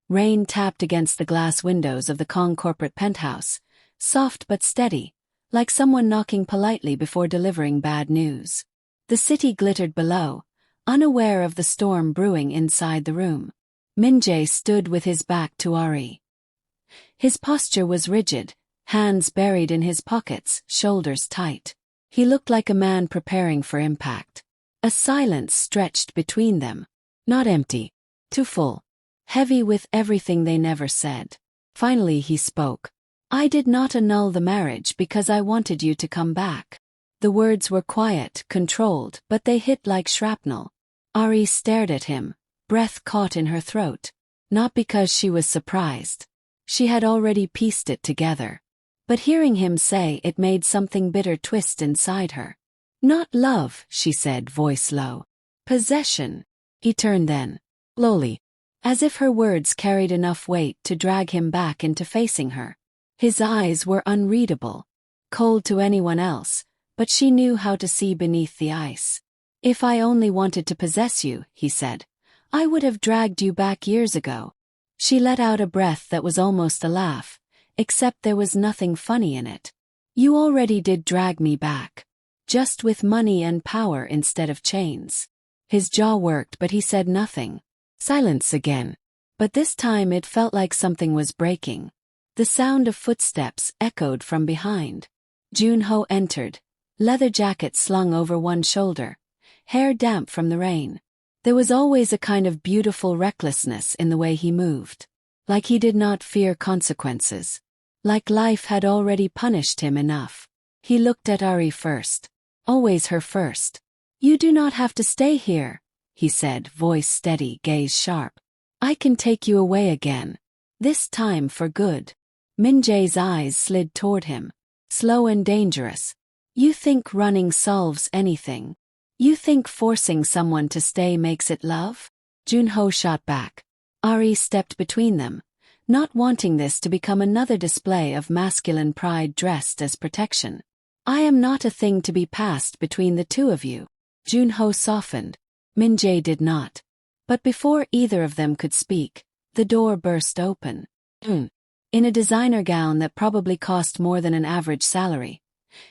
[SPEAKER 1] Rain tapped against the glass windows of the Kang corporate penthouse, soft but steady, like someone knocking politely before delivering bad news. The city glittered below, unaware of the storm brewing inside the room. Min-jae stood with his back to Ari. His posture was rigid, hands buried in his pockets, shoulders tight. He looked like a man preparing for impact. A silence stretched between them. Not empty. Too full. Heavy with everything they never said. Finally he spoke. I did not annul the marriage because I wanted you to come back. The words were quiet, controlled, but they hit like shrapnel. Ari stared at him, breath caught in her throat. Not because she was surprised. She had already pieced it together. But hearing him say it made something bitter twist inside her. Not love, she said, voice low. Possession. He turned then. Slowly. As if her words carried enough weight to drag him back into facing her. His eyes were unreadable. Cold to anyone else, but she knew how to see beneath the ice. If I only wanted to possess you, he said, I would have dragged you back years ago. She let out a breath that was almost a laugh, except there was nothing funny in it. You already did drag me back. Just with money and power instead of chains. His jaw worked but he said nothing. Silence again. But this time it felt like something was breaking. The sound of footsteps echoed from behind. Junho entered, leather jacket slung over one shoulder, hair damp from the rain. There was always a kind of beautiful recklessness in the way he moved. Like he did not fear consequences. Like life had already punished him enough. He looked at Ari first. Always her first. You do not have to stay here, he said, voice steady, gaze sharp. I can take you away again. This time for good. Min-jae's eyes slid toward him. Slow and dangerous. You think running solves anything? You think forcing someone to stay makes it love? Junho shot back. Ari stepped between them, not wanting this to become another display of masculine pride dressed as protection. I am not a thing to be passed between the two of you. Junho softened. Min-jae did not. But before either of them could speak, the door burst open. In a designer gown that probably cost more than an average salary.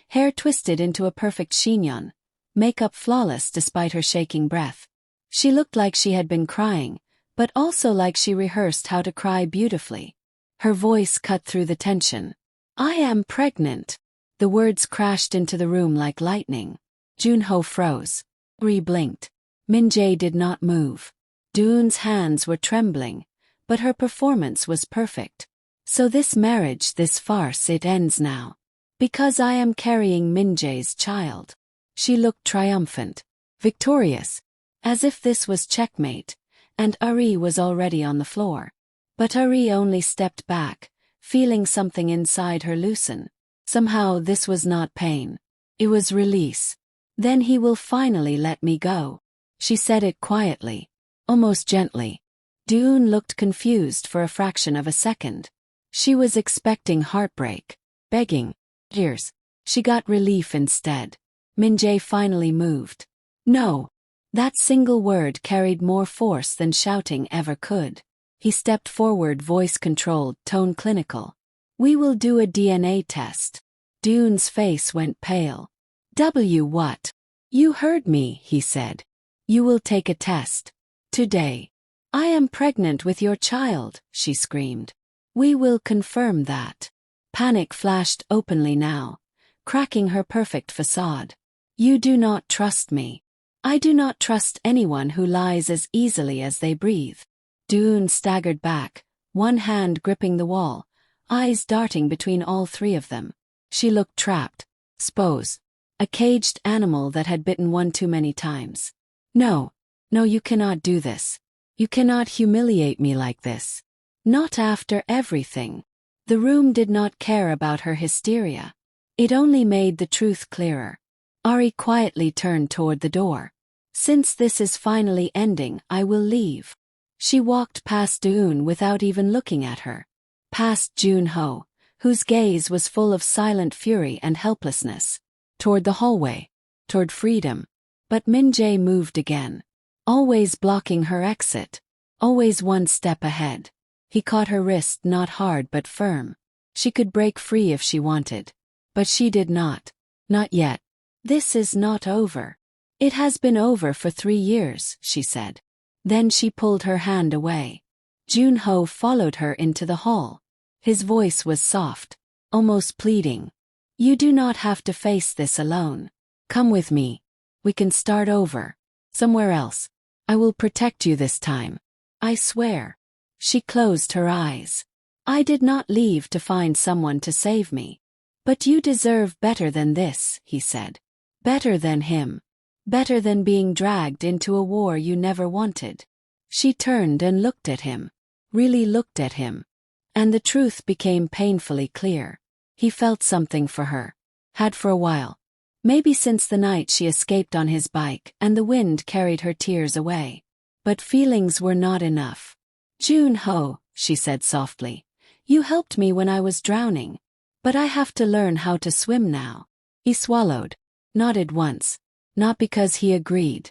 [SPEAKER 1] Hair twisted into a perfect chignon. Makeup flawless despite her shaking breath. She looked like she had been crying, but also like she rehearsed how to cry beautifully. Her voice cut through the tension. I am pregnant. The words crashed into the room like lightning. Junho froze. Ri blinked. Min-jae did not move. Doon's hands were trembling, but her performance was perfect. So this marriage, this farce, it ends now. Because I am carrying Min-jae's child. She looked triumphant, victorious, as if this was checkmate, and Ari was already on the floor. But Ari only stepped back, feeling something inside her loosen. Somehow this was not pain. It was release. Then he will finally let me go. She said it quietly, almost gently. Doon looked confused for a fraction of a second. She was expecting heartbreak, begging, tears. She got relief instead. Min-jae finally moved. No. That single word carried more force than shouting ever could. He stepped forward, voice controlled, tone clinical. We will do a DNA test. Doon's face went pale. What? You heard me, he said. You will take a test. Today. I am pregnant with your child, she screamed. We will confirm that. Panic flashed openly now, cracking her perfect facade. You do not trust me. I do not trust anyone who lies as easily as they breathe. Doon staggered back, one hand gripping the wall, eyes darting between all three of them. She looked trapped. Suppose. A caged animal that had bitten one too many times. No, no, you cannot do this. You cannot humiliate me like this. Not after everything. The room did not care about her hysteria. It only made the truth clearer. Ari quietly turned toward the door. Since this is finally ending, I will leave. She walked past Doon without even looking at her. Past Jun-ho, whose gaze was full of silent fury and helplessness. Toward the hallway. Toward freedom. But Min-jae moved again. Always blocking her exit. Always one step ahead. He caught her wrist, not hard but firm. She could break free if she wanted. But she did not. Not yet. This is not over. It has been over for 3 years, she said. Then she pulled her hand away. Jun-ho followed her into the hall. His voice was soft, almost pleading. You do not have to face this alone. Come with me. We can start over. Somewhere else. I will protect you this time. I swear. She closed her eyes. I did not leave to find someone to save me. But you deserve better than this, he said. Better than him. Better than being dragged into a war you never wanted. She turned and looked at him. Really looked at him. And the truth became painfully clear. He felt something for her. Had for a while. Maybe since the night she escaped on his bike and the wind carried her tears away. But feelings were not enough. Jun-ho, she said softly. You helped me when I was drowning. But I have to learn how to swim now. He swallowed. Nodded once. Not because he agreed.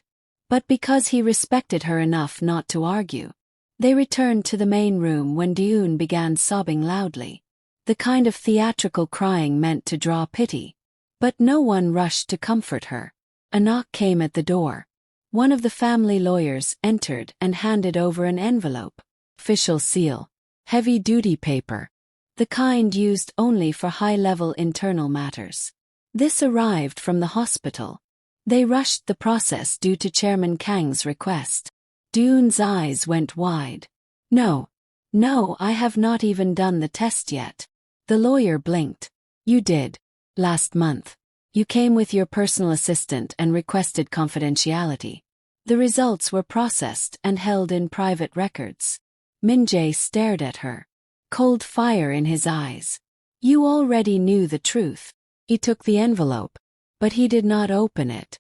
[SPEAKER 1] But because he respected her enough not to argue. They returned to the main room when Doon began sobbing loudly. The kind of theatrical crying meant to draw pity. But no one rushed to comfort her. A knock came at the door. One of the family lawyers entered and handed over an envelope. Official seal. Heavy-duty paper. The kind used only for high-level internal matters. This arrived from the hospital. They rushed the process due to Chairman Kang's request. Doon's eyes went wide. No. No, I have not even done the test yet. The lawyer blinked. You did. Last month. You came with your personal assistant and requested confidentiality. The results were processed and held in private records. Min-jae stared at her. Cold fire in his eyes. You already knew the truth. He took the envelope. But he did not open it.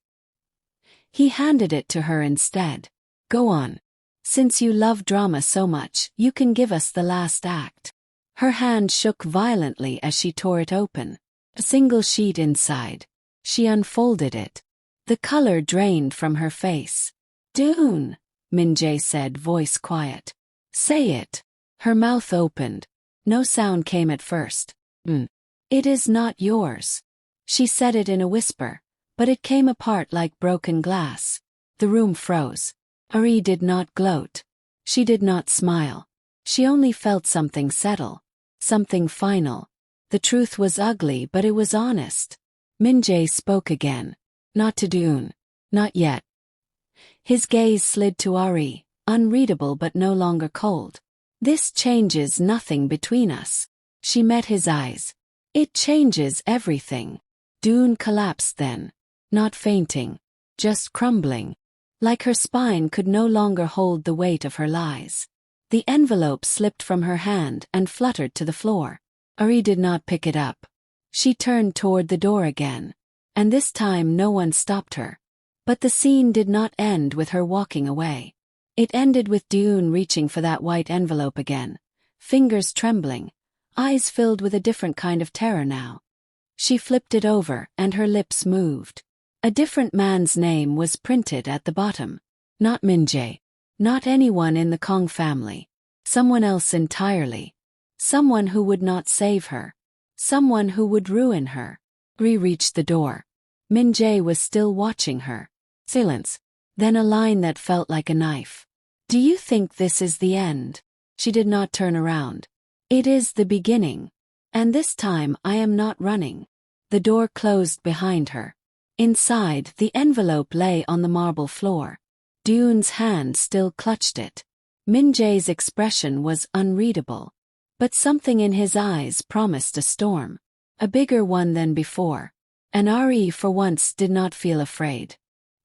[SPEAKER 1] He handed it to her instead. Go on. Since you love drama so much, you can give us the last act. Her hand shook violently as she tore it open. A single sheet inside. She unfolded it. The color drained from her face. Doon, Min-jae said, voice quiet. Say it. Her mouth opened. No sound came at first. It is not yours. She said it in a whisper, but it came apart like broken glass. The room froze. Ari did not gloat. She did not smile. She only felt something settle. Something final. The truth was ugly, but it was honest. Min-jae spoke again. Not to Doon. Not yet. His gaze slid to Ari, unreadable but no longer cold. This changes nothing between us. She met his eyes. It changes everything. Doon collapsed then. Not fainting. Just crumbling. Like her spine could no longer hold the weight of her lies. The envelope slipped from her hand and fluttered to the floor. Ari did not pick it up. She turned toward the door again. And this time no one stopped her. But the scene did not end with her walking away. It ended with Doon reaching for that white envelope again. Fingers trembling. Eyes filled with a different kind of terror now. She flipped it over and her lips moved. A different man's name was printed at the bottom. Not Min-jae. Not anyone in the Kang family. Someone else entirely. Someone who would not save her. Someone who would ruin her. Ri reached the door. Min-jae was still watching her. Silence. Then a line that felt like a knife. Do you think this is the end? She did not turn around. It is the beginning. And this time I am not running. The door closed behind her. Inside, the envelope lay on the marble floor. Doon's hand still clutched it. Min-jae's expression was unreadable. But something in his eyes promised a storm. A bigger one than before. And Ari for once did not feel afraid.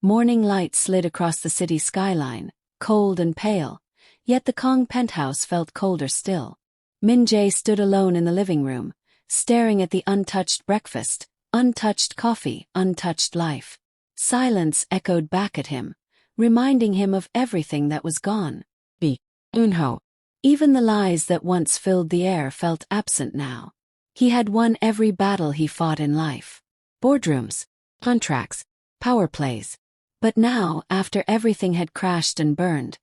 [SPEAKER 1] Morning light slid across the city skyline, cold and pale, yet the Kang penthouse felt colder still. Min-jae stood alone in the living room, staring at the untouched breakfast, untouched coffee, untouched life. Silence echoed back at him, reminding him of everything that was gone. Unho. Even the lies that once filled the air felt absent now. He had won every battle he fought in life. Boardrooms, contracts, power plays. But now, after everything had crashed and burned,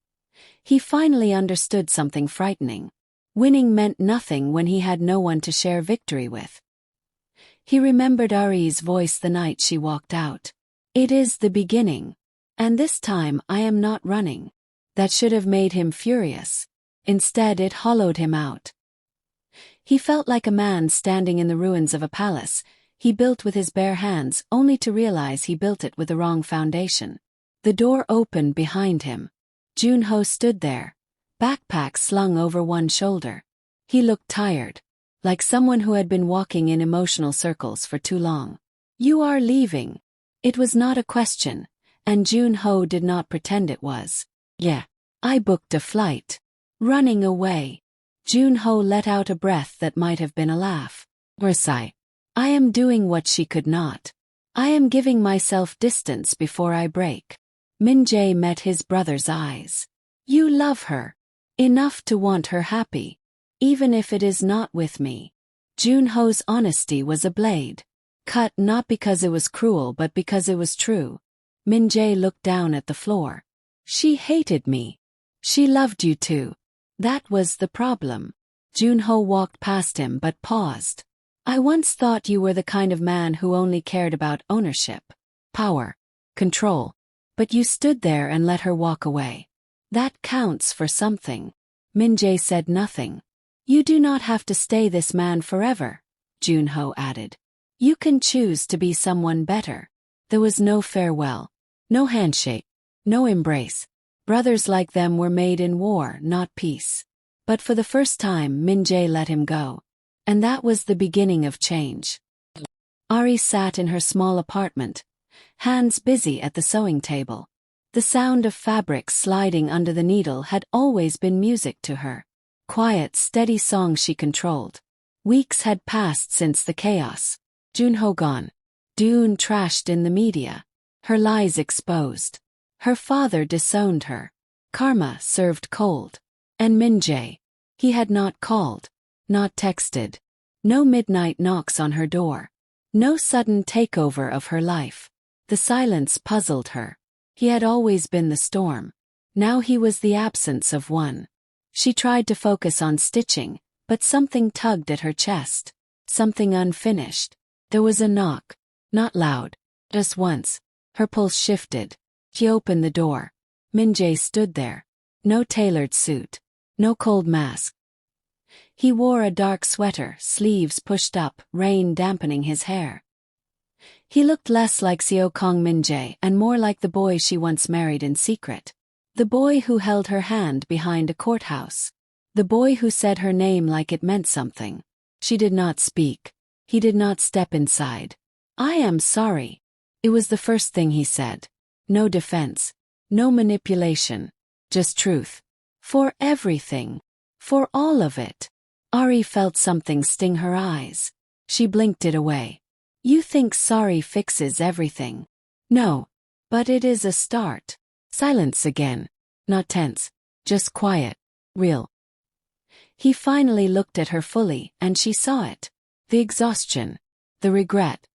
[SPEAKER 1] he finally understood something frightening. Winning meant nothing when he had no one to share victory with. He remembered Ari's voice the night she walked out. It is the beginning. And this time I am not running. That should have made him furious. Instead it hollowed him out. He felt like a man standing in the ruins of a palace he built with his bare hands, only to realize he built it with the wrong foundation. The door opened behind him. Junho stood there, backpack slung over one shoulder. He looked tired, like someone who had been walking in emotional circles for too long. You are leaving. It was not a question, and Junho did not pretend it was. Yeah, I booked a flight. Running away. Junho let out a breath that might have been a laugh. Sigh. I am doing what she could not. I am giving myself distance before I break. Min-jae met his brother's eyes. You love her. Enough to want her happy. Even if it is not with me. Junho's honesty was a blade. Cut not because it was cruel but because it was true. Min-jae looked down at the floor. She hated me. She loved you too. That was the problem. Junho walked past him but paused. I once thought you were the kind of man who only cared about ownership, power, control. But you stood there and let her walk away. That counts for something. Min-jae said nothing. You do not have to stay this man forever, Junho added. You can choose to be someone better. There was no farewell, no handshake, no embrace. Brothers like them were made in war, not peace. But for the first time Min-jae let him go. And that was the beginning of change. Ari sat in her small apartment, hands busy at the sewing table. The sound of fabric sliding under the needle had always been music to her. Quiet, steady songs she controlled. Weeks had passed since the chaos. Junho gone. Dune trashed in the media. Her lies exposed. Her father disowned her. Karma served cold. And Min-jae. He had not called. Not texted. No midnight knocks on her door. No sudden takeover of her life. The silence puzzled her. He had always been the storm. Now he was the absence of one. She tried to focus on stitching, but something tugged at her chest. Something unfinished. There was a knock. Not loud. Just once. Her pulse shifted. She opened the door. Min-jae stood there. No tailored suit. No cold mask. He wore a dark sweater, sleeves pushed up, rain dampening his hair. He looked less like Seo Kang Min-jae and more like the boy she once married in secret. The boy who held her hand behind a courthouse. The boy who said her name like it meant something. She did not speak. He did not step inside. I am sorry. It was the first thing he said. No defense. No manipulation. Just truth. For everything. For all of it. Ari felt something sting her eyes. She blinked it away. You think sorry fixes everything. No. But it is a start. Silence again. Not tense. Just quiet. Real. He finally looked at her fully, and she saw it. The exhaustion. The regret.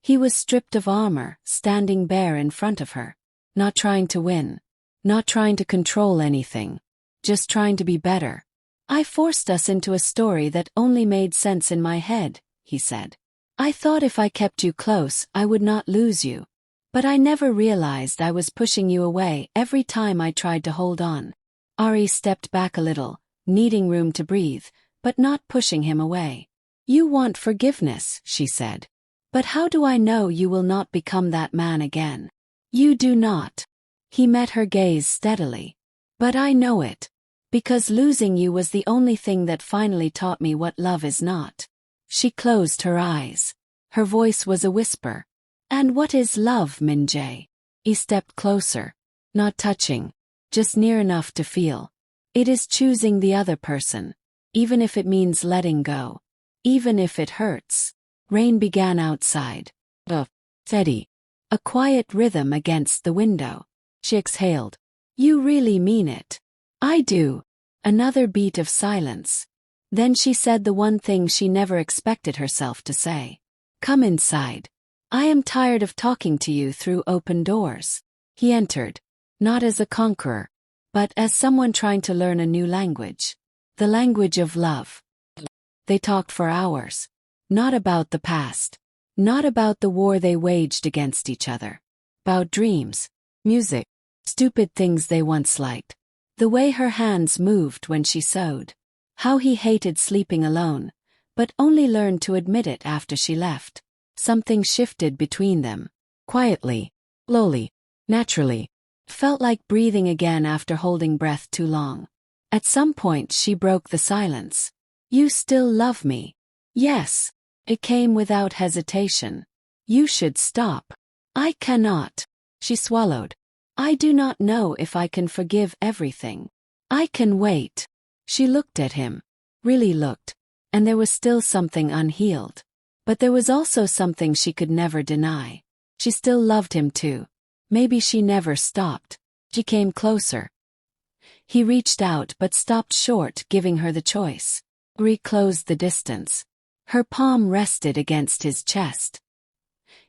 [SPEAKER 1] He was stripped of armor, standing bare in front of her. Not trying to win. Not trying to control anything. Just trying to be better. I forced us into a story that only made sense in my head, he said. I thought if I kept you close, I would not lose you. But I never realized I was pushing you away every time I tried to hold on. Ari stepped back a little, needing room to breathe, but not pushing him away. You want forgiveness, she said. But how do I know you will not become that man again? You do not. He met her gaze steadily. But I know it. Because losing you was the only thing that finally taught me what love is not. She closed her eyes. Her voice was a whisper. And what is love, Min-jae? He stepped closer. Not touching. Just near enough to feel. It is choosing the other person. Even if it means letting go. Even if it hurts. Rain began outside. Steady. A quiet rhythm against the window. She exhaled. You really mean it. I do. Another beat of silence. Then she said the one thing she never expected herself to say. Come inside. I am tired of talking to you through open doors. He entered. Not as a conqueror, but as someone trying to learn a new language. The language of love. They talked for hours. Not about the past. Not about the war they waged against each other. About dreams, music, stupid things they once liked. The way her hands moved when she sewed. How he hated sleeping alone, but only learned to admit it after she left. Something shifted between them. Quietly, slowly, naturally. Felt like breathing again after holding breath too long. At some point she broke the silence. You still love me? Yes. It came without hesitation. You should stop. I cannot. She swallowed. I do not know if I can forgive everything. I can wait. She looked at him. Really looked. And there was still something unhealed. But there was also something she could never deny. She still loved him too. Maybe she never stopped. She came closer. He reached out but stopped short, giving her the choice. Reclosed the distance. Her palm rested against his chest.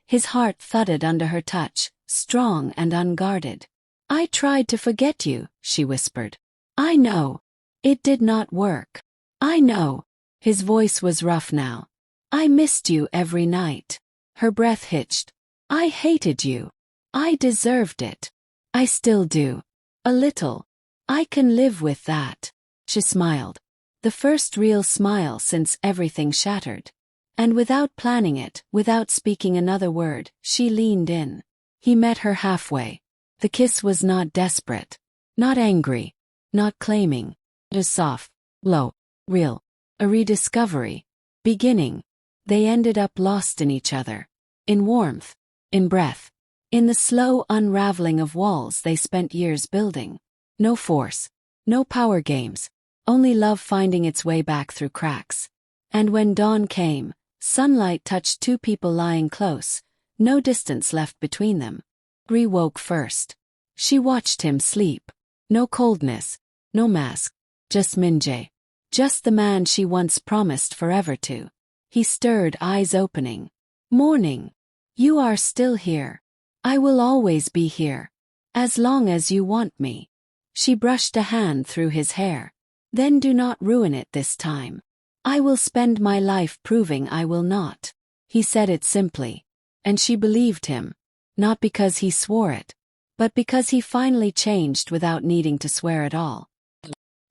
[SPEAKER 1] His heart thudded under her touch, strong and unguarded. I tried to forget you, she whispered. I know. It did not work. I know. His voice was rough now. I missed you every night. Her breath hitched. I hated you. I deserved it. I still do. A little. I can live with that. She smiled. The first real smile since everything shattered. And without planning it, without speaking another word, she leaned in. He met her halfway. The kiss was not desperate. Not angry. Not claiming. Just soft. Low. Real. A rediscovery. Beginning. They ended up lost in each other. In warmth. In breath. In the slow unraveling of walls they spent years building. No force. No power games. Only love finding its way back through cracks. And when dawn came, sunlight touched two people lying close, no distance left between them. Bree woke first. She watched him sleep. No coldness, no mask, just Min-jae. Just the man she once promised forever to. He stirred, eyes opening. Morning. You are still here. I will always be here. As long as you want me. She brushed a hand through his hair. Then do not ruin it this time. I will spend my life proving I will not. He said it simply. And she believed him. Not because he swore it. But because he finally changed without needing to swear at all.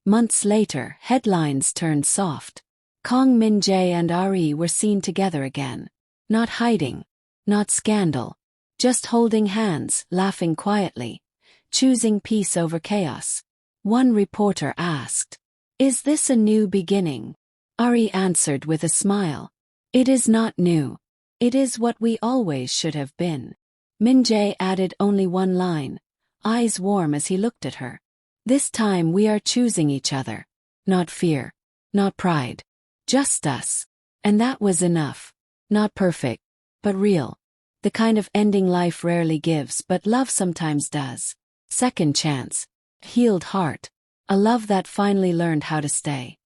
[SPEAKER 1] Months later, headlines turned soft. Kang, Min-jae and Ari were seen together again. Not hiding. Not scandal. Just holding hands, laughing quietly. Choosing peace over chaos. One reporter asked, is this a new beginning? Ari answered with a smile. It is not new. It is what we always should have been. Min-jae added only one line, eyes warm as he looked at her. This time we are choosing each other. Not fear. Not pride. Just us. And that was enough. Not perfect, but real. The kind of ending life rarely gives, but love sometimes does. Second chance. Healed heart. A love that finally learned how to stay.